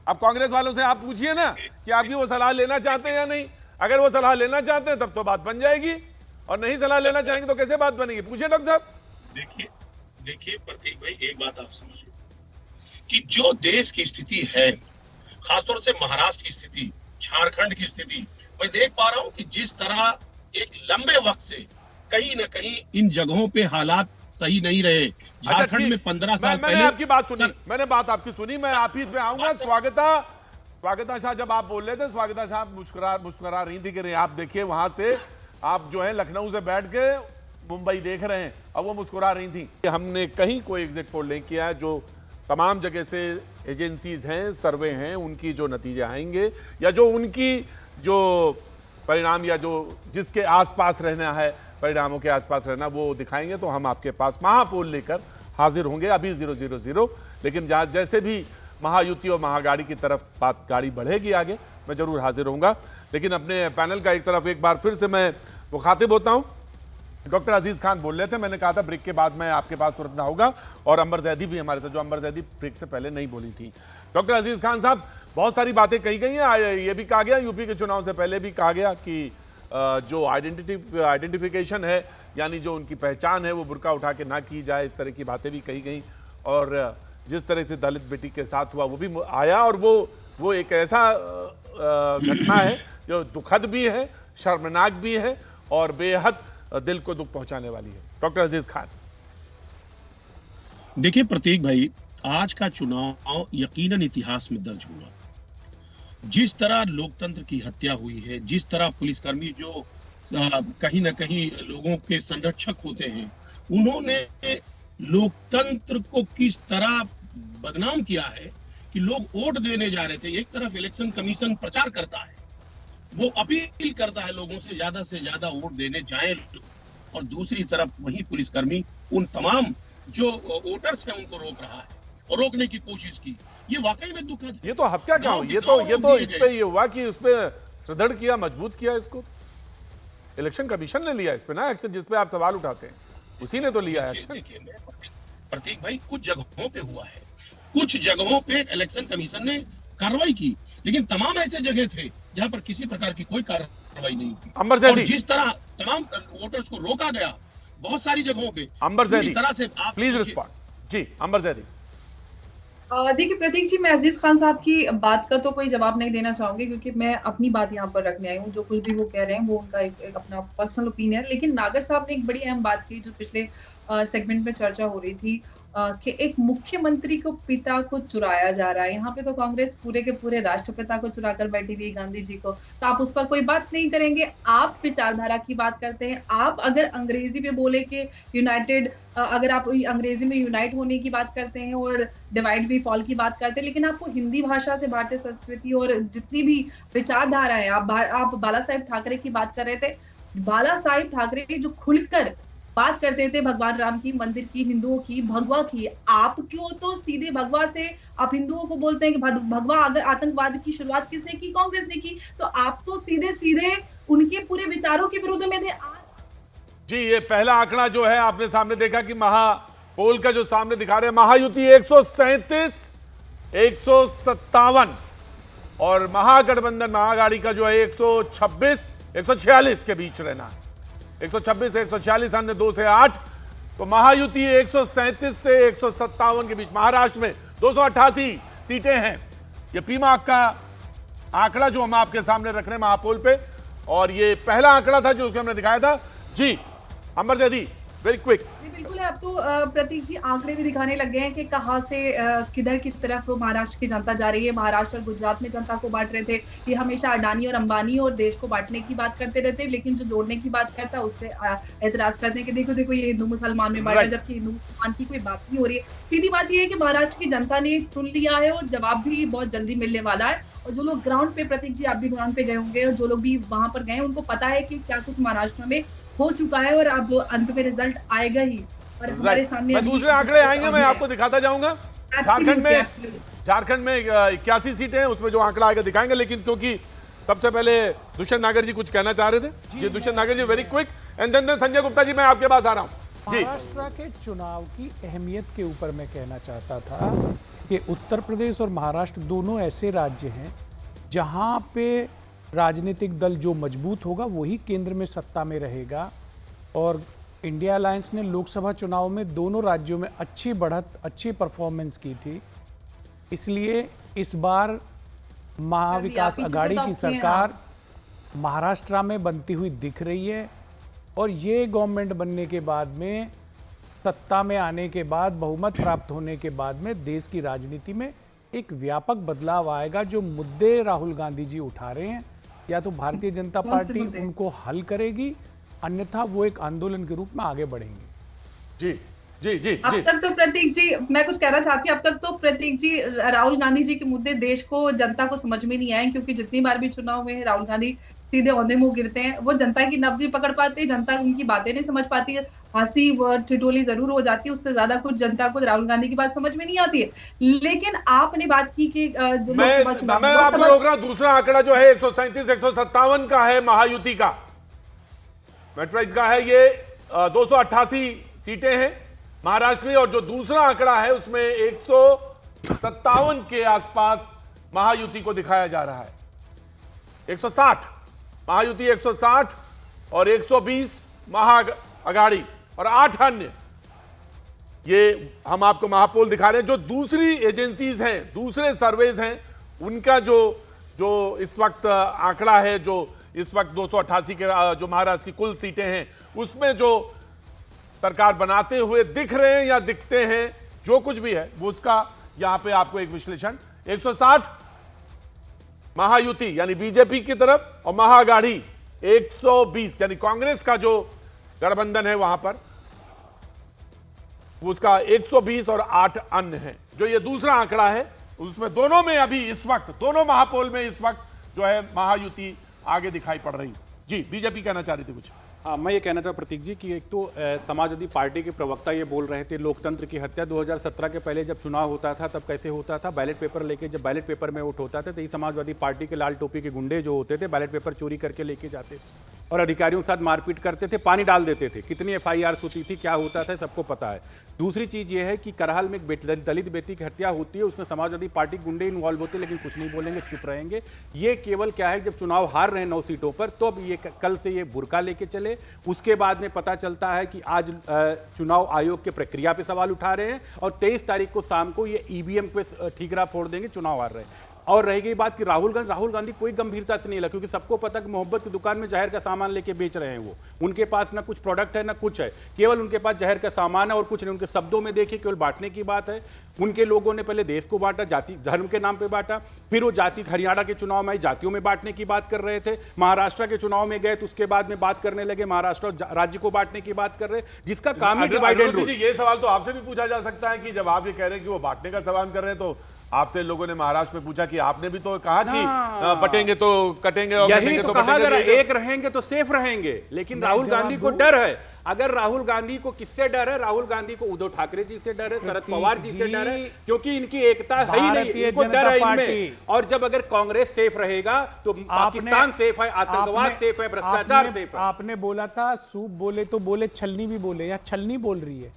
अब कांग्रेस वालों से आप पूछिए ना कि आपकी वो सलाह लेना चाहते हैं या नहीं। अगर वो सलाह लेना चाहते हैं तब तो बात बन जाएगी, और नहीं सलाह लेना चाहेंगे तो कैसे बात बनेगी? पूछिए डॉक्टर साहब। देखिए प्रतीक भाई, एक बात आप समझिए कि जो देश की स्थिति है, खासतौर से महाराष्ट्र की स्थिति, झारखंड की स्थिति, मैं देख पा रहा हूं कि जिस तरह एक लंबे वक्त से कहीं ना कहीं इन जगहों पे हालात सही नहीं रहे। झारखंड ठीक। में 15 साल मैंने पहले आपकी बात सुनी, सर, मैंने बात आपकी सुनी, मैं आप ही पे आऊंगा। स्वागता शाह जब आप बोल रहे थे, स्वागता शाह मुस्कुरा रही थी कि नहीं, आप देखिए वहां से आप जो है लखनऊ से बैठ के मुंबई देख रहे हैं, अब वो मुस्कुरा रही थी। हमने कहीं कोई एग्जिट पोल नहीं किया है, जो तमाम जगह से एजेंसीज हैं, सर्वे हैं, उनकी जो नतीजे आएंगे या जो उनकी जो परिणाम या जो जिसके आसपास रहना है, परिणामों के आसपास रहना, वो दिखाएंगे तो हम आपके पास महापोल लेकर हाजिर होंगे। अभी 0-0-0, लेकिन जैसे भी महायुति और महागाड़ी की तरफ बात गाड़ी बढ़ेगी आगे, मैं जरूर हाजिर होऊंगा। लेकिन अपने पैनल का एक तरफ एक बार फिर से मैं मुखातिब होता हूं। डॉक्टर अजीज खान बोल रहे थे, मैंने कहा था ब्रेक के बाद मैं आपके पास तुरंत आऊंगा, और अंबर जैदी भी हमारे साथ, जो अंबर जैदी ब्रेक से पहले नहीं बोली थी। डॉक्टर अजीज खान साहब, बहुत सारी बातें कही गई हैं, ये भी कहा गया, यूपी के चुनाव से पहले भी कहा गया कि जो आइडेंटिफिकेशन है, यानी जो उनकी पहचान है, वो बुर्का उठा के ना की जाए, इस तरह की बातें भी कही गई। और जिस तरह से दलित बेटी के साथ हुआ वो भी आया, और वो एक ऐसा घटना है जो दुखद भी है, शर्मनाक भी है, और बेहद दिल को दुख पहुंचाने वाली है। डॉक्टर अजीज खान। देखिए प्रतीक भाई, आज का चुनाव यकीनन इतिहास में दर्ज हुआ। जिस तरह लोकतंत्र की हत्या हुई है, जिस तरह पुलिसकर्मी जो कहीं ना कहीं लोगों के संरक्षक होते हैं, उन्होंने लोकतंत्र को किस तरह बदनाम किया है कि लोग वोट देने जा रहे थे। एक तरफ इलेक्शन कमीशन प्रचार करता है, वो अपील करता है लोगों से ज्यादा वोट देने जाएं, और दूसरी तरफ वही पुलिसकर्मी उन तमाम जो वोटर्स हैं उनको रोक रहा है और रोकने की कोशिश की। ये वाकई में दुखद है। ये तो हत्या क्या हुई? ये तो इस पे ये हुआ कि उस पे सुदृढ़ किया, मजबूत किया इसको। इलेक्शन कमीशन ने लिया इस पे ना एक्शन, जिस पे आप सवाल उठाते हैं, उसी ने तो लिया है एक्शन। प्रतीक भाई, कुछ जगहों पे हुआ है, कुछ जगहों पे इलेक्शन कमीशन ने कार्रवाई की, लेकिन तमाम ऐसे जगह थे जहां पर किसी प्रकार की कोई कार्रवाई नहीं हुई। अंबर जैदी, जिस तरह तमाम वोटर्स को रोका गया बहुत सारी जगहों पे, अंबर जैदी, तरह से आप प्लीज रिस्पॉन्ड। जी अंबर जैदी। देखिए प्रतीक जी, मैं अजीज खान साहब की बात का तो कोई जवाब नहीं देना चाहूंगी, क्योंकि मैं अपनी बात यहाँ पर रखने आई हूँ। जो कुछ भी वो कह रहे हैं वो उनका एक अपना पर्सनल ओपिनियन है। लेकिन नागर साहब ने एक बड़ी अहम बात की जो पिछले सेगमेंट में चर्चा हो रही थी, कि एक मुख्यमंत्री को पिता को चुराया जा रहा है। यहाँ पे तो कांग्रेस पूरे के पूरे राष्ट्रपिता को चुरा कर बैठी हुई है, गांधी जी को, तो आप उस पर कोई बात नहीं करेंगे। आप विचारधारा की बात करते हैं। आप अगर अंग्रेजी में बोले कि यूनाइटेड, अगर आप अंग्रेजी में यूनाइट होने की बात करते हैं और डिवाइड वी फॉल की बात करते हैं, लेकिन आपको हिंदी भाषा से भारतीय संस्कृति और जितनी भी विचारधारा है, आप बाला साहेब ठाकरे की बात कर रहे थे। बाला साहेब ठाकरे जो खुलकर बात करते थे भगवान राम की, मंदिर की, हिंदुओं की, भगवा की। आप क्यों तो सीधे भगवा से आप हिंदुओं को बोलते हैं कि भगवा, अगर आतंकवाद की शुरुआत किसने की? कांग्रेस ने की। तो आप तो सीधे सीधे उनके पूरे विचारों के विरोध में थे। जी, ये पहला आंकड़ा जो है आपने सामने देखा कि महापोल का जो सामने दिखा रहे हैं, महायुति 137, 157 और महागठबंधन महाअघाड़ी का जो है 126, 146 के बीच रहना है। 126 से 146, अन्य 2 से 8। तो महायुति 137 से 157 के बीच। महाराष्ट्र में 288 सीटें हैं। ये पीमार्क का आंकड़ा जो हम आपके सामने रख रहे हैं महापोल पे, और ये पहला आंकड़ा था जो उसको हमने दिखाया था। जी अमर जैदी, वेरी क्विक। जी बिल्कुल है। अब तो प्रतीक जी आंकड़े भी दिखाने लग गए हैं कि कहां से किधर किस तरफ महाराष्ट्र की जनता जा रही है। महाराष्ट्र और गुजरात में जनता को बांट रहे थे। ये हमेशा अडानी और अंबानी और देश को बांटने की बात करते रहते, लेकिन जो जोड़ने की बात करता है उससे एतराज करते हैं कि देखो देखो ये हिंदू मुसलमान में बांटा, जबकि हिंदू मुसलमान की कोई बात नहीं हो रही है। सीधी बात यह है कि महाराष्ट्र की जनता ने चुन लिया है और जवाब भी बहुत जल्दी मिलने वाला है। और जो लोग ग्राउंड पे, प्रतीक जी आप भी ग्राउंड पे गए होंगे, और जो लोग भी वहां पर गए उनको पता है कि क्या कुछ महाराष्ट्र में हो चुका है और अब अंत में रिजल्ट आएगा ही। और हमारे सामने मैं दूसरे आंकड़े आएंगे, मैं आपको दिखाता जाऊंगा। झारखंड में 81 सीटें हैं, उसमें जो आंकड़ा आएगा दिखाएंगे। लेकिन क्योंकि सबसे पहले दुष्यंत नागर जी कुछ कहना चाह रहे थे। जी Dushyant Nagar ji, very quick, and then Sanjay Gupta ji, मैं आपके पास आ रहा हूं। जी, महाराष्ट्र के चुनाव की अहमियत के ऊपर मैं कहना चाहता था कि उत्तर प्रदेश और महाराष्ट्र दोनों ऐसे राज्य हैं जहां पे राजनीतिक दल जो मजबूत होगा वही केंद्र में सत्ता में रहेगा। और इंडिया अलायंस ने लोकसभा चुनाव में दोनों राज्यों में अच्छी बढ़त, अच्छी परफॉर्मेंस की थी। इसलिए इस बार महाविकास आघाड़ी की सरकार महाराष्ट्र में बनती हुई दिख रही है। और ये गवर्नमेंट बनने के बाद में, सत्ता में आने के बाद, बहुमत प्राप्त होने के बाद में देश की राजनीति में एक व्यापक बदलाव आएगा। जो मुद्दे राहुल गांधी जी उठा रहे हैं, या तो भारतीय जनता पार्टी उनको हल करेगी, अन्यथा वो एक आंदोलन के रूप में आगे बढ़ेंगे। जी जी जी अब तक तो प्रतीक जी, मैं कुछ कहना चाहती हूँ, अब तक तो प्रतीक जी राहुल गांधी जी के मुद्दे देश को, जनता को समझ में नहीं आए, क्योंकि जितनी बार भी चुनाव में राहुल गांधी सीधे औंधे मुंह गिरते हैं। वो जनता की नब्ज नहीं पकड़ पाते, जनता उनकी बातें नहीं समझ पाती है। हंसी व ठिठोली जरूर हो जाती है, उससे ज्यादा कुछ जनता को राहुल गांधी की बात समझ में नहीं आती है। लेकिन आपने बात की कि जो लोकसभा चुनाव, मैं आपको रोक रहा हूं। दूसरा आंकड़ा जो है 137, 157 का है महायुति का, मेट्राइज का है। ये 288 सीटें हैं महाराष्ट्र में, और जो दूसरा आंकड़ा है उसमें 157 के आसपास महायुति को दिखाया जा रहा है। 160 महायुति, 160 और 120 महाअघाड़ी और 8 अन्य। ये हम आपको महापोल दिखा रहे हैं। जो दूसरी एजेंसीज हैं, दूसरे सर्वेज हैं, उनका जो इस वक्त आंकड़ा है, जो इस वक्त 288 के जो महाराष्ट्र की कुल सीटें हैं, उसमें जो सरकार बनाते हुए दिख रहे हैं या दिखते हैं, जो कुछ भी है वो उसका यहां पे आपको एक विश्लेषण। 160 महायुति यानी बीजेपी की तरफ, और महाअघाड़ी 120 यानी कांग्रेस का जो गठबंधन है वहां पर, उसका 120 और 8 अन्य है। जो ये दूसरा आंकड़ा है उसमें दोनों में अभी इस वक्त, दोनों महापोल में इस वक्त जो है महायुति आगे दिखाई पड़ रही। जी बीजेपी कहना चाह रही थी कुछ। हाँ, मैं ये कहना चाहता प्रतीक जी कि एक तो समाजवादी पार्टी के प्रवक्ता ये बोल रहे थे लोकतंत्र की हत्या। 2017 के पहले जब चुनाव होता था तब कैसे होता था, बैलेट पेपर लेके, जब बैलेट पेपर में वोट होता था तो ये समाजवादी पार्टी के लाल टोपी के गुंडे जो होते थे बैलेट पेपर चोरी करके लेके जाते थे और अधिकारियों के साथ मारपीट करते थे, पानी डाल देते थे। कितनी FIRs होती थी, क्या होता था, सबको पता है। दूसरी चीज़ ये है कि करहाल में एक दलित बेटी की हत्या होती है, उसमें समाजवादी पार्टी गुंडे इन्वॉल्व होते हैं, लेकिन कुछ नहीं बोलेंगे, चुप रहेंगे। ये केवल क्या है, जब चुनाव हार रहे हैं 9 सीटों पर, तो अब ये कल से ये बुर्का लेके चले। उसके बाद में पता चलता है कि आज चुनाव आयोग के प्रक्रिया पे सवाल उठा रहे हैं और 23 तारीख को शाम को ये EVM पे ठीकरा फोड़ देंगे, चुनाव हार रहे हैं। और रह गई बात कि राहुल गांधी कोई गंभीरता से नहीं लगा, क्योंकि सबको पता कि मोहब्बत की दुकान में जहर का सामान लेके बेच रहे हैं वो। उनके पास ना कुछ प्रोडक्ट है ना कुछ है, केवल उनके पास जहर का सामान है और कुछ नहीं। उनके शब्दों में देखिए केवल बांटने की बात है। उनके लोगों ने पहले देश को बांटा, जाति धर्म के नाम पे बांटा, फिर वो जाति, हरियाणा के चुनाव में जातियों में बांटने की बात कर रहे थे, महाराष्ट्र के चुनाव में गए तो उसके बाद में बात करने लगे महाराष्ट्र राज्य को बांटने की बात कर रहे, जिसका काम है डिवाइड एंड रूल। ये सवाल तो आपसे भी पूछा जा सकता है कि जब आप ये कह रहे हैं कि वो बांटने का सवाल कर रहे हैं, तो आपसे लोगों ने महाराष्ट्र में पूछा कि आपने भी तो कहा कि बटेंगे तो कटेंगे और यही तो कहा, अगर एक रहेंगे तो सेफ रहेंगे। लेकिन राहुल गांधी को डर है। अगर राहुल गांधी को किससे डर है? राहुल गांधी को उद्धव ठाकरे जी से डर है, शरद पवार जी से डर है, क्योंकि इनकी एकता है ही नहीं, इनको डर है इनमें। और जब अगर कांग्रेस सेफ रहेगा तो पाकिस्तान सेफ है, आतंकवाद सेफ है, भ्रष्टाचार सेफ है। आपने बोला था सूप बोले तो बोले, छलनी भी बोले, या छलनी बोल रही है,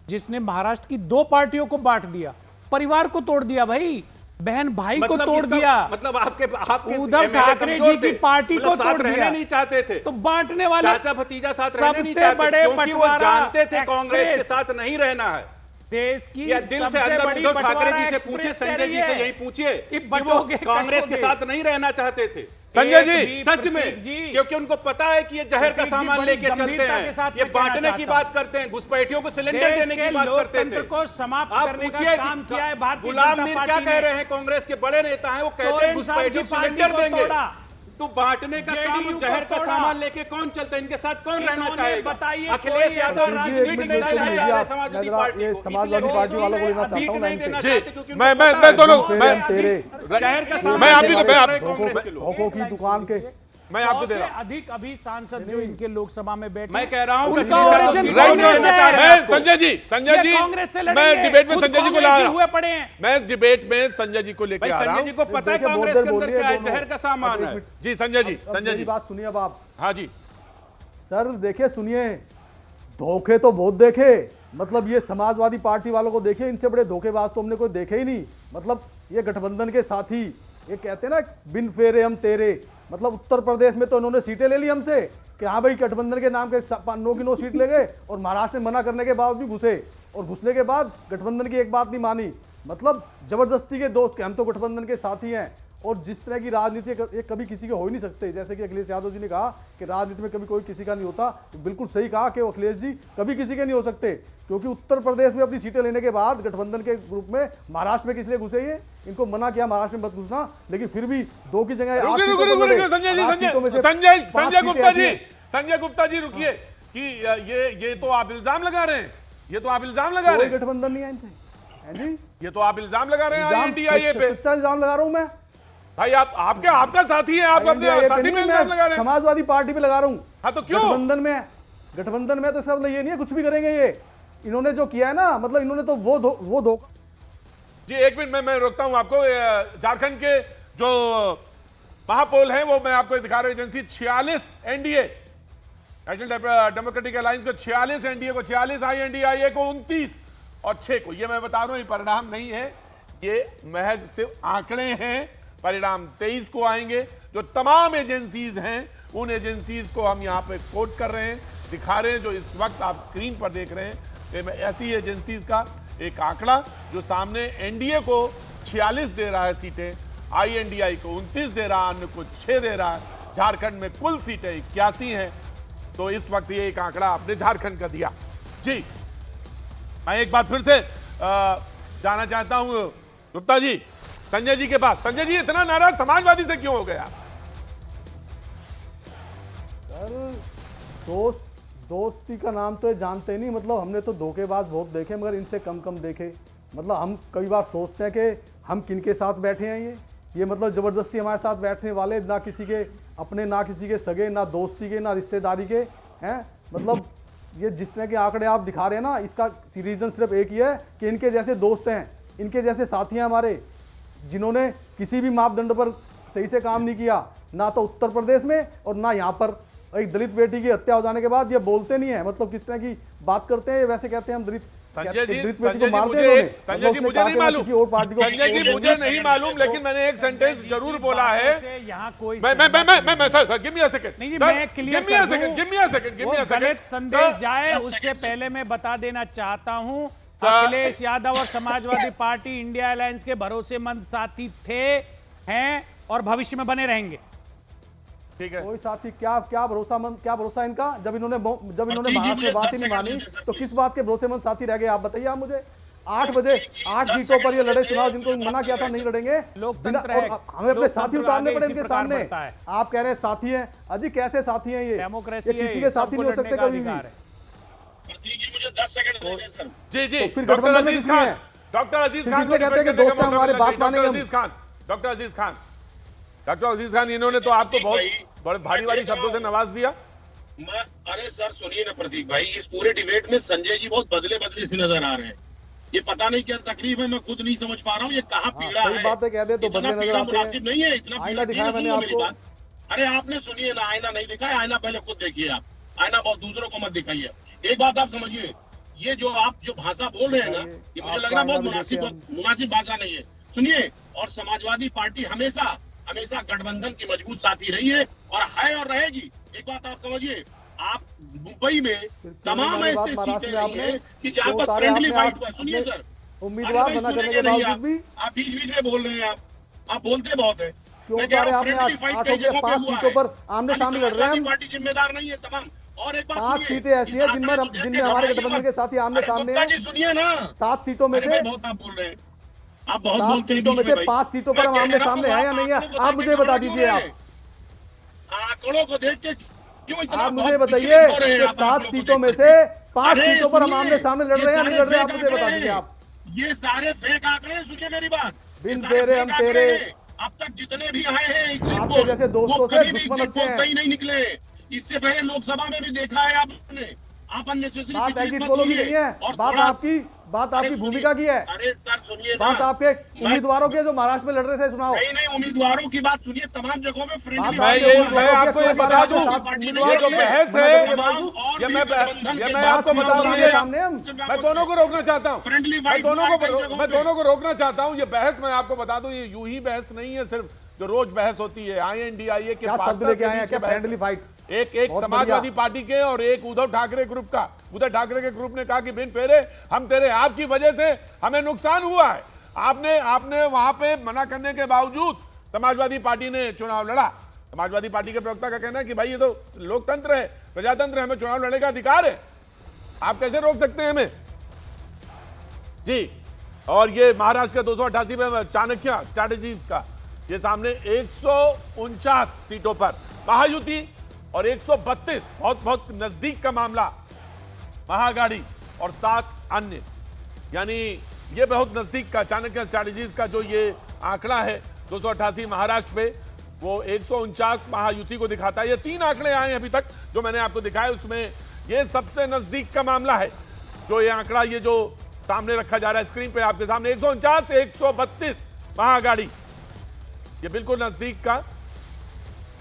जिसने महाराष्ट्र की 2 पार्टियों को बांट दिया, परिवार को तोड़ दिया भाई, बहन भाई को तोड़ दिया। मतलब आपके उद्धव ठाकरे जी की पार्टी को साथ तोड़ रहने दिया। नहीं चाहते थे, तो बांटने वाले चाचा भतीजा साथ रहने नहीं सबसे चाहते, बड़े क्योंकि वो बंटवारा जानते थे कांग्रेस के एक्सप्रेस साथ नहीं रहना है। देश की या दिल से सबसे अंदर बड़ी उद्धव ठाकरे बंटवारा जी से पूछे, एक्सप्रेस कह संजय रही जी से है यही पूछिए कि कि वो बंटोगे, कांग्रेस के कटोगे। साथ नहीं रहना चाहते थे संजय जी, सच में, क्योंकि उनको पता है कि ये जहर का सामान लेके चलते हैं, ये बांटने की बात करते हैं, घुसपैठियों को सिलेंडर देने की बात करते थे। को समाप्त आप करने का पूछिए काम किया है भारतीय गुलाम जनता मीर क्या पार्टी कह ने। रहे हैं, कांग्रेस के बड़े नेता हैं, वो कहते हैं सोरेन साहब घुसपैठियों की को पार्टी सिलेंडर को देंगे। तोड़ा। तो बांटने का काम, JDU जहर को का तोड़ा। सामान लेके कौन चलता है, इनके साथ कौन रहना इन्होंने चाहेगा? बताइए अखिलेश कोई यादव ऐसा राजनीति नहीं देना चाह रहे समाजवादी पार्टी ये को, समाजवादी इसलिए पार्टी वालों को लेना सीट चाहता हूं नहीं मैं देना इनसे। चाहते, क्योंकि उनको मैं पता है दोनों जहर का सामान मैं आप ही को- लेके मैं आप- चल रहे कांग्रेस के लोग। धोखों की दुकान के मैं आपको 100 दे से रहा हूं। अधिक अभी सांसद जो इनके लोकसभा में बैठे, मैं कह रहा हूं कि उनका Akhilesh Yadav origin seat right नहीं देना चाह रहे हैं मैं आपको। संजय जी ये कांग्रेस से लड़ेंगे, मैं डिबेट में खुद संजय जी को ला कांग्रेसी रहा हुए पड़े हैं। हूं। मैं डिबेट में संजय जी को लेके भाई आ रहा संजय हूं। जी को पता है देखिए, कांग्रेस बोलते के अंदर बोलिए क्या है, दोनों। जहर का सामान है। जी संजय जी, अब संजय मेरी जी, बात सुनिए अब आप। हाँ जी। सर देखिए सुनिए, धोखे तो बहुत देखे, मतलब ये समाजवादी पार्टी वालों को देखिए, इनसे बड़े धोखेबाज तो हमने कोई देखे ही नहीं। मतलब ये गठबंधन के साथी, ये कहते हैं ना बिन फेरे हम तेरे, मतलब उत्तर प्रदेश में तो इन्होंने सीटें ले ली हमसे कि हाँ भाई गठबंधन के नाम के 9 की 9 सीट ले गए, और महाराष्ट्र में मना करने के बाद भी घुसे, और घुसने के बाद गठबंधन की एक बात नहीं मानी, मतलब जबरदस्ती के दोस्त के हम तो गठबंधन के साथी हैं। और जिस तरह की राजनीति ये कभी किसी के हो ही नहीं सकते, जैसे कि अखिलेश यादव जी ने कहा कि राजनीति में कभी कोई किसी का नहीं होता, तो बिल्कुल सही कहा कि अखिलेश जी कभी किसी के नहीं हो सकते, क्योंकि उत्तर प्रदेश में अपनी सीटें लेने के बाद गठबंधन के ग्रुप में महाराष्ट्र में किस लिए घुसे, ये इनको मना किया महाराष्ट्र में मत घुसना, लेकिन फिर भी 2 की जगह रुकिए संजय गुप्ता जी, संजय गुप्ता जी रुकिए कि ये तो आप इल्जाम लगा रहे हैं, ये तो आप इल्जाम लगा रहे हैं, गठबंधन नहीं है इनसे, हैं जी, ये तो आप इल्जाम लगा रहे हैं INDIA पे। सच्चा इल्जाम लगा रहा हूं मैं भाई आपका साथी है, आप अपने INDIA पे साथी पे नहीं, इल्जाम मैं लगा रहे हैं। समाजवादी पार्टी पे लगा रहा हूं। हाँ तो क्यों? गठबंधन में तो इसका मतलब ये नहीं है कुछ भी करेंगे, ये इन्होंने जो किया है ना, मतलब इन्होंने तो वो दो जी एक मिनट मैं रोकता हूं आपको। झारखंड के जो महापौर हैं वो मैं आपको दिखा रहा हूं, agency 46 NDA, national democratic alliance को 46 NDA को 46, INDIA को 29 और 6 को। ये मैं बता रहा हूं, ये परिणाम नहीं है, ये महज सिर्फ आंकड़े हैं। परिणाम 23 को आएंगे। जो तमाम एजेंसीज हैं उन एजेंसीज को हम यहां पे कोट कर रहे हैं, दिखा रहे हैं, जो इस वक्त आप स्क्रीन पर देख रहे हैं। ऐसी एजेंसीज का एक आंकड़ा जो सामने NDA को 46 दे रहा है सीटें, INDI को 29 दे रहा है, अन्य को 6 दे रहा है। झारखंड में कुल सीटें 81 हैं। तो इस वक्त ये एक आंकड़ा आपने झारखंड का दिया। जी मैं एक बार फिर से जाना चाहता हूं गुप्ता जी, संजय जी के पास। संजय जी इतना नाराज समाजवादी से क्यों हो गया? सर दोस्ती का नाम तो ये जानते नहीं, मतलब हमने तो धोखेबाज बहुत देखे मगर इनसे कम देखे। मतलब हम कई बार सोचते हैं कि हम किनके साथ बैठे हैं, ये मतलब ज़बरदस्ती हमारे साथ बैठने वाले, ना किसी के अपने, ना किसी के सगे, ना दोस्ती के, ना रिश्तेदारी के हैं। मतलब ये जिस तरह के आंकड़े आप दिखा रहे हैं ना, इसका रीज़न सिर्फ एक ही है कि इनके जैसे दोस्त हैं, इनके जैसे साथी हैं हमारे, जिन्होंने किसी भी मापदंड पर सही से काम नहीं किया, ना तो उत्तर प्रदेश में और ना यहाँ पर। एक दलित बेटी की हत्या हो जाने के बाद ये बोलते नहीं है, मतलब किस तरह की बात करते हैं, वैसे कहते हैं हम दलित। संजय जी मुझे मुझे नहीं मालूम, संजय जी मुझे नहीं मालूम, लेकिन मैंने एक सेंटेंस जरूर बोला है। यहाँ कोई मैं sir give me a second, नहीं जी, मैं clear give me a second, give me a second, give me a second. गलत संदेश जाए उससे पहले मैं बता देना चाहता हूं, अखिलेश यादव और समाजवादी पार्टी इंडिया अलायंस के भरोसेमंद साथी थे, हैं और भविष्य में बने रहेंगे। ठीक है, कोई साथी क्या भरोसा इनका, जब इन्होंने जी, महाराष्ट्र मुझे में बात 10 ही नहीं सेकंड मानी, दीजिए सर, तो प्लीज। किस बात के भरोसेमंद साथी रह गए आप बताइए। आप मुझे 8 बजे जी, 8 10 सीटों पर ये सेकंड लड़े दीजिए, चुनाव, जिनको मुझे मना बात किया था करना नहीं है, लड़ेंगे। लोकतंत्र और है, हमें अपने साथी लोकतंत्र उतारने आगे पड़े इसी इनके प्रकार सामने। बढ़ता है। आप कह रहे हैं साथी हैं, अजी कैसे साथी हैं ये डेमोक्रेसी ये है, किसी के साथी सबको नहीं हो लड़ने सकते का कभी भी। अधिकार है। प्रतीक जी मुझे 10 सेकंड दीजिए सर। जी जी, तो फिर डॉक्टर गठबंधन में अजीज किसमें खान, है? डॉक्टर अजीज फिर खान किसमें को कहते हैं कि डिफेंड करने का दोस्त हैं मौका हमारे, मिलना बात चाहिए। डॉक्टर मानेंगे हम। अजीज खान, डॉक्टर अजीज खान, डॉक्टर अजीज खान, इन्होंने तो आपको बहुत बड़े भारी शब्दों से नवाज दिया। अरे सर सुनिए ना प्रतीक भाई, इस पूरे डिबेट में संजय जी बहुत बदले बदले से नजर आ रहे हैं। ये पता नहीं क्या तकलीफ है, मैं खुद नहीं समझ पा रहा हूँ ये कहाँ पीड़ा सही है। बात है, कह दे तो इतना बदले नजर पीड़ा आते हैं। मुनासिब नहीं है, इतना आईना पीड़ा दिखाया नहीं है, मैंने सुनिए मेरी आपको। बात। अरे आपने सुनिए ना, आईना नहीं दिखाया, आईना पहले खुद देखिए आप। आईना बहुत दूसरों को मत दिखाइए। एक बात आप समझिए, ये जो आप जो भाषा बोल रहे हैं ना, ये मुझे लग रहा है बहुत मुनासिब भाषा नहीं है। सुनिए, और समाजवादी पार्टी हमेशा हमेशा गठबंधन की मजबूत साथी रही है और रहेगी। एक बात आप समझिए, आप मुंबई में तमाम ऐसे सीटें रही हैं कि जहां पर फ्रेंडली फाइट हुआ। सुनिए सर, उम्मीदवार बना करने के बावजूद भी आप बीच बीच में बोल रहे हैं, आप बोलते बहुत है। क्यों मैं कह उतारे रहा हूं, आपने? friendly fight 8 कई जगहों पे 5 हुआ सीटों है। पर आमने खाली सामने लड़ रहे हैं समाजवादी हम। पार्टी जिम्मेदार नहीं है तमाम। और एक बात 5 सुनिए, सीटें ऐसी इस हैं आंकड़े को देख जिनमें के हमारे घबराइए गठबंधन मत। के साथी आमने अरे सामने गुप्ता हैं। जी सुनिए ना, 7 सीटों में अरे से भाई बहुत आप बोल रहे हैं, आप बहुत 7 बोलते हैं सीटों में बीच से भाई। 5 सीटों पर हम मैं आमने कह रहा सामने हूं, हैं या नहीं है, आंकड़ों को आप देख मुझे के बता घबरा दीजिए। क्यों आप रहे हैं? आंकड़ों को देख के क्यों इतना आप मुझे बहुत बताइए विचलित हो रहे हैं कि आप 7 आंकड़ों को सीटों में देख से के? 5 अरे सीटों पर हम सुनिए, आमने सामने लड़ ये रहे हैं या नहीं सारे लड़ रहे हैं, आप फेक मुझे बता आंकड़े दीजिए। हैं। आप ये सारे फेक आंकड़े हैं, सुनिए मेरी बात। ये बिन सारे तेरे फेक हम आंकड़े तेरे। हैं। अब तक जितने भी आए हैं एग्जिट आपके पोल, जैसे दोस्तों वो से कभी भी दुश्मन एग्जिट अच्छे पोल हैं। सही नहीं निकले। इससे पहले लोकसभा में भी देखा है आपने। आप अननेसेसरी बात विचलित एग्जिट मत पोलों की होइए। नहीं है, और बात थोड़ा- आपकी अरे भूमिका की है। अरे सर सुनिए बात ना, आपके उम्मीदवारों के जो महाराष्ट्र में लड़ रहे थे चुनाव। नहीं उम्मीदवारों की बात सुनिए, तमाम जगहों में फ्रेंडली मैं आपको ये बता दूं, ये जो बहस है, ये मैं आपको बता दूं, ये मैं दोनों को रोकना चाहता हूं। मैं दोनों को रोकना चाहता हूं। ये बहस मैं आपको बता दूं, ये यूं ही बहस नहीं है सिर्फ जो रोज बहस होती है। INDIA के क्या शब्द पार्टनर लेके के आए हैं, बीच क्या की बहस फ्रेंडली है। फाइट? एक बहुत समाजवादी बढ़िया। पार्टी के और एक उद्धव ठाकरे ग्रुप का। उद्धव ठाकरे के ग्रुप ने कहा कि बिन फेरे हम तेरे आपकी वजह से हमें नुकसान हुआ है। आपने वहां पे मना करने के बावजूद समाजवादी पार्टी ने चुनाव लड़ा। समाजवादी पार्टी के प्रवक्ता का कहना है कि भाई ये तो लोकतंत्र है, प्रजातंत्र है, हमें चुनाव लड़ने का अधिकार है, आप कैसे रोक सकते हैं हमें? जी, और ये महाराष्ट्र का 288 में चाणक्य स्ट्रैटेजीज का ये सामने 149 सीटों पर महायुति और 132 बहुत नजदीक का मामला महाआघाड़ी और 7 अन्य, यानी ये बहुत नजदीक का चाणक्य स्ट्रैटेजीज का जो ये आंकड़ा है 288 महाराष्ट्र पे, वो 149 महायुति को दिखाता है। ये 3 आंकड़े आए हैं अभी तक जो मैंने आपको दिखाया, उसमें ये सबसे नजदीक का मामला है। जो ये आंकड़ा ये जो सामने रखा जा रहा है स्क्रीन पे आपके सामने, 149 132 महाआघाड़ी, ये बिल्कुल नजदीक का।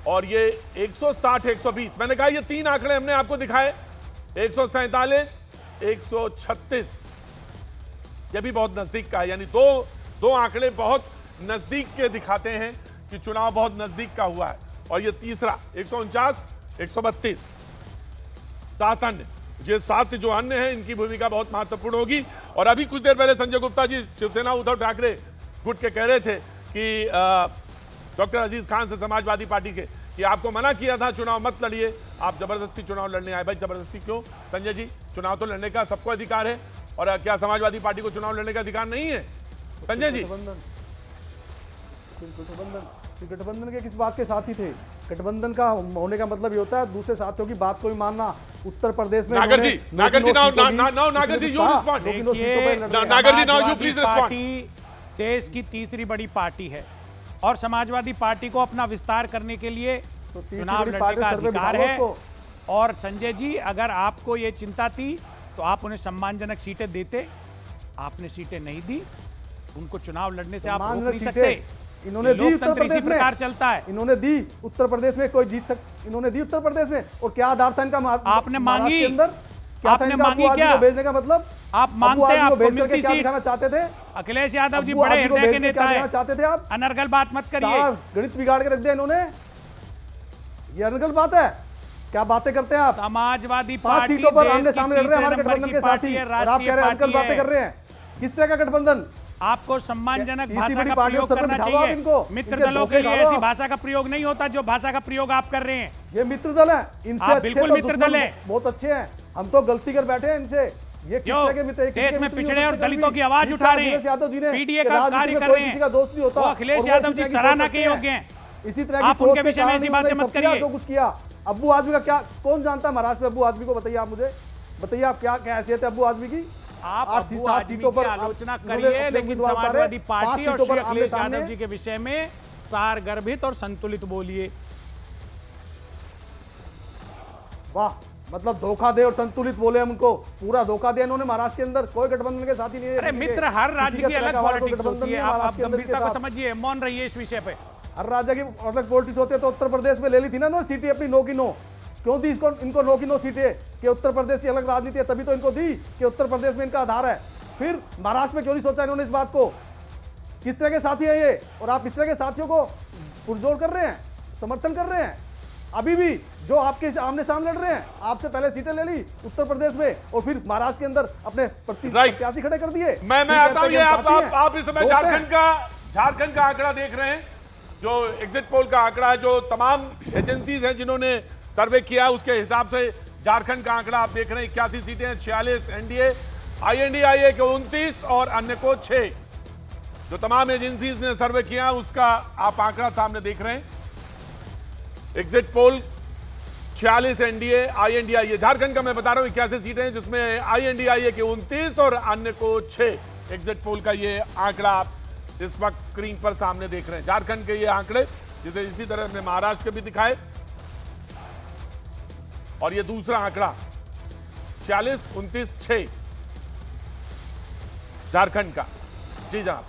और ये 160 120, मैंने कहा ये 3 आंकड़े हमने आपको दिखाए, 147 136, ये भी बहुत नजदीक का है। यानी दो आंकड़े बहुत नजदीक के दिखाते हैं कि चुनाव बहुत नजदीक का हुआ है। और ये तीसरा 149 132, 7 अन्य, ये 7 जो अन्य हैं इनकी भूमिका बहुत महत्वपूर्ण होगी। और अभी कुछ देर पहले संजय गुप्ता जी शिवसेना उद्धव ठाकरे गुट के कह रहे थे कि डॉक्टर अजीज खान से समाजवादी पार्टी के कि आपको मना किया था चुनाव मत लड़िए, आप जबरदस्ती चुनाव लड़ने आए। भाई जबरदस्ती क्यों संजय जी? चुनाव तो लड़ने का सबको अधिकार है, और क्या समाजवादी पार्टी को चुनाव लड़ने का अधिकार नहीं है संजय जी? गठबंधन के किस बात के साथी थे? गठबंधन का होने का मतलब ये होता है दूसरे साथियों की बात को भी मानना। उत्तर प्रदेश में नागर जी नाउ नागर जी you respond. Nagar ji now you please respond. देश की तीसरी बड़ी पार्टी है और समाजवादी पार्टी को अपना विस्तार करने के लिए चुनाव लड़ने का अधिकार है। और संजय जी, अगर आपको ये चिंता थी तो आप उन्हें सम्मानजनक सीटें देते, आपने सीटें नहीं दी, उनको चुनाव लड़ने से आप रोक नहीं सकते। इन्होंने दी उत्तर लोकतंत्र इसी प्रदेश में, प्रकार चलता है। इन्होंने दी उत्तर प्रदेश में, कोई जीत इन्होंने दी उत्तर प्रदेश में। और क्या आधार था इनका? आपने मांगी, आपने मांगी क्या भेजने का मतलब? आप मांगते, आपको मिलती सीट। दिखाना चाहते थे अखिलेश यादव जी बड़े हृदय के नेता हैं, चाहते थे आप? अनर्गल बात मत करिए। गणित बिगाड़ के रख दिया इन्होंने, ये अनर्गल बात है? क्या बातें करते हैं आप? समाजवादी 5 पार्टी सीटों पर देश आमने की सामने लड़ रहे हैं हमारे तीसरे नंबर गठबंधन की के पार्टी साथी, है, और आप कह रहे हैं अनर्गल बातें कर रहे हैं। किस तरह का गठबंधन? आपको सम्मानजनक इतनी भाषा बड़ी का पार्टियों प्रयोग को करना बिठाओ आप चाहिए। इनको, मित्र इनके दलों के धोखे लिए खाओ ऐसी आप। भाषा का प्रयोग नहीं होता जो भाषा का प्रयोग आप कर रहे हैं। ये मित्र दल है, इनसे आप अच्छे बिल्कुल तो मित्र दुश्मन दल हैं। बहुत अच्छे हैं, हम तो गलती कर बैठे हैं इनसे। ये किस जो तरह के मित्र, किसी देश के में मित्र नहीं पिछड़े हो और सकते दलितों कभी। की आवाज जिस उठा तरह रहे अखिलेश यादव जी ने हैं, पीडीए कि का राजनीति कार्य में कर कोई रहे किसी का हैं, दोस्त नहीं होता, वो अखिलेश और यादव इसी जी तरह की सराहना सोच के रखते योग्य हैं। हैं। इसी तरह की आप सोच उनके के विषय में कारण ऐसी इन्होंने बातें मत सब किया, करिए। जो कुछ किया। अब्बू आजमी का क्या, कौन जानता है महाराष्ट्र में अब्बू आजमी को? बताइए आप मुझे, बताइए आप क्या क्या हैसियत है अब्बू आजमी की? आप आठ अब्बू सात आजमी सीटों की पर आलोचना उन्होंने करिए, अपने लेकिन उम्मीदवार उतारे, समाजवादी 5 पार्टी और सीटों श्री पर आमने अखिलेश सामने। यादव जी के विषय में सारगर्भित और संतुलित बोलिए। वाह, मतलब धोखा दे और संतुलित बोले हम उनको, पूरा धोखा दिया इन्होंने। महाराष्ट्र के अंदर कोई गठबंधन के साथी नहीं है। अरे मित्र, हर राज्य की अलग पॉलिटिक्स होती है, आप गंभीरता को समझ। समझिए, मौन रहिए इस विषय पे। हर राज्य की अलग पॉलिटिक्स होती है, तो उत्तर प्रदेश में ले ली थी ना सीटें अपनी 9 की 9। क्यों दी इसको, इनको 9 की 9 सीटें? कि उत्तर प्रदेश की अलग राजनीति है, तभी तो इनको दी कि उत्तर प्रदेश में इनका आधार है। फिर महाराष्ट्र में क्यों नहीं सोचा इन्होंने इस बात को? किस तरह के साथी है ये? और आप इस तरह के साथियों को पुरजोर कर रहे हैं, समर्थन कर रहे हैं। अभी भी जो आपके आमने सामने लड़ रहे हैं, आपसे पहले सीटें ले ली उत्तर प्रदेश में, और फिर महाराष्ट्र के अंदर अपने प्रत्याशी खड़े कर दिए। मैं आता हूं, ये आप इस समय झारखंड का आंकड़ा देख रहे हैं, जो एग्जिट पोल का आंकड़ा है, जो तमाम एजेंसीज हैं जिन्होंने सर्वे किया, उसके हिसाब से झारखंड का आंकड़ा आप देख रहे हैं। 81 सीटें हैं, 46 एनडीए, INDIA के 29 और अन्य को 6। जो तमाम एजेंसीज ने सर्वे किया उसका आप आंकड़ा सामने देख रहे हैं। Exit poll 46 NDA, INDIA, Jharkhand का मैं बता रहा हूं 81 सीटें हैं, जिसमें INDIA के 29 और अन्य को 6। एग्जिट पोल का ये आंकड़ा आप इस वक्त स्क्रीन पर सामने देख रहे हैं। झारखंड के ये आंकड़े, जिसे इसी तरह हमने महाराष्ट्र के भी दिखाए, और ये दूसरा आंकड़ा 46, 29, 6 झारखंड का। जी जनाब,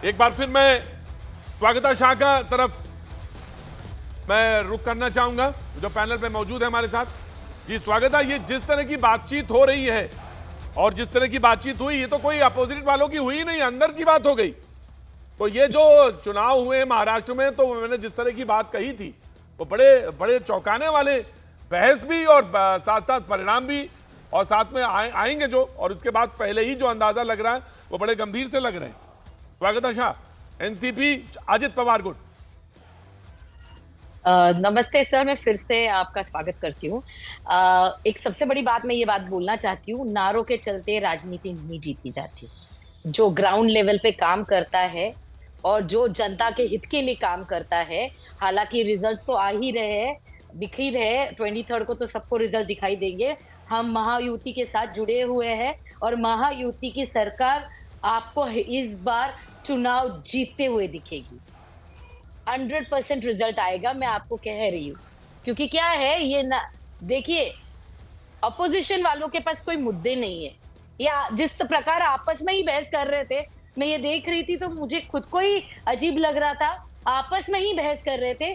एक बार फिर मैं स्वागता शाह का तरफ मैं रुख करना चाहूंगा, जो पैनल पे मौजूद है हमारे साथ। जी स्वागता, ये जिस तरह की बातचीत हो रही है और जिस तरह की बातचीत हुई, ये तो कोई अपोजिट वालों की हुई नहीं, अंदर की बात हो गई। तो ये जो चुनाव हुए महाराष्ट्र में, तो मैंने जिस तरह की बात कही थी, वो बड़े बड़े चौंकाने वाले बहस भी और साथ साथ परिणाम भी, और साथ में आएंगे जो, और उसके बाद पहले ही जो अंदाजा लग रहा है वो बड़े गंभीर से लग रहे हैं। स्वागता शाह, एनसीपी, अजित पवार गुट। नमस्ते सर, मैं फिर से आपका स्वागत करती हूँ। एक सबसे बड़ी बात मैं ये बात बोलना चाहती हूँ, नारों के चलते राजनीति नहीं जीती जाती। जो ग्राउंड लेवल पे काम करता है और जो जनता के हित के लिए काम करता है, हालांकि रिजल्ट्स तो आ ही रहे हैं, दिख ही रहे, 23 को तो सबको रिजल्ट दिखाई देंगे। हम महायुति के साथ जुड़े हुए हैं और महायुति की सरकार आपको इस बार चुनाव जीतते हुए दिखेगी। 100% रिजल्ट आएगा, मैं आपको कह रही हूँ। क्योंकि क्या है ये ना, देखिए अपोजिशन वालों के पास कोई मुद्दे नहीं है, या जिस प्रकार आपस में ही बहस कर रहे थे, मैं ये देख रही थी तो मुझे खुद को ही अजीब लग रहा था, आपस में ही बहस कर रहे थे।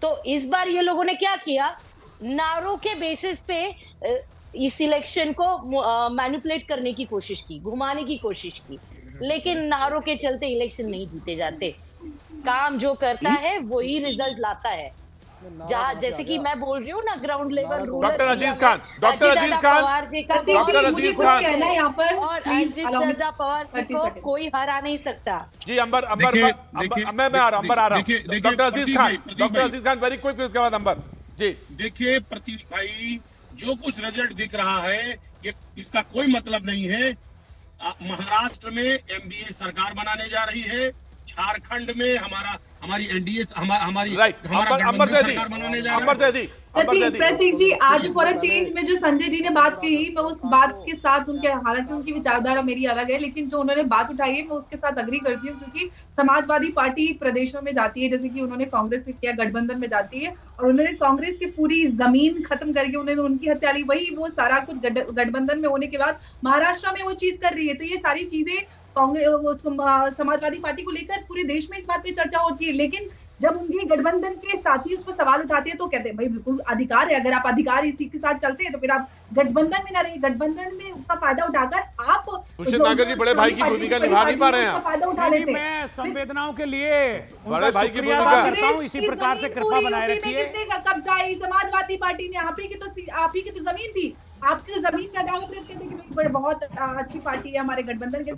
तो इस बार ये लोगों ने क्या किया, नारों के बेसिस पे इस इलेक्शन को मैनिपुलेट करने की कोशिश की, घुमाने की कोशिश की, लेकिन नारों के चलते इलेक्शन नहीं जीते जाते। काम जो करता है वही रिजल्ट लाता है। जहाँ जैसे कि मैं बोल रही हूँ ना, ground level rural, doctor Aziz Khan, doctor Aziz Khan, doctor Aziz Khan यहाँ पर और अजीत दादा पवार जी को कोई हरा नहीं सकता। जी अंबर, मैं आ रहा हूं, doctor Aziz Khan very quick, उसके बाद अंबर जी। देखिए प्रतीक भाई, जो कुछ रिजल्ट दिख रहा है, ये इसका कोई मतलब नहीं है। महाराष्ट्र में एमडीए सरकार बनाने जा रही है, झारखंड में हमारी एनडीए हमारी प्रतीक जी, आज फॉर अ चेंज में जो संजय जी ने बात कही, मैं उस बात के साथ उनके, हालांकि उनकी विचारधारा मेरी अलग है, लेकिन जो उन्होंने बात उठाई है मैं उसके साथ अग्री करती हूँ। क्योंकि समाजवादी पार्टी प्रदेशों में जाती है, जैसे कि उन्होंने कांग्रेस में किया, गठबंधन में जाती है, और उन्होंने कांग्रेस की पूरी जमीन खत्म करके उन्होंने उनकी हत्या ली। वही वो सारा कुछ गठबंधन में होने के बाद महाराष्ट्र में वो चीज कर रही है। तो ये सारी चीजें कांग्रेस समाजवादी पार्टी को लेकर पूरे देश में इस बात पे चर्चा होती है, लेकिन जब उनके गठबंधन के साथी उस पर सवाल उठाते हैं तो कहते हैं भाई बिल्कुल अधिकार है, अगर आप अधिकार इसी के साथ चलते हैं तो फिर आप गठबंधन में ना रहिए। गठबंधन में उसका फायदा उठाकर आप नागर जी बड़े भाई की भूमिका निभा नहीं पा रहे हैं, फायदा उठा लेते हैं। मैं संवेदनाओं के लिए बड़े भाई की शुक्रिया भूमिका अदा करता हूं, इसी प्रकार से कृपा बनाए रखिए। कब्जा है समाजवादी पार्टी ने, आप ही की तो जमीन थी, आपकी जमीन का दावा करते थे कि बहुत अच्छी पार्टी है हमारे गठबंधन के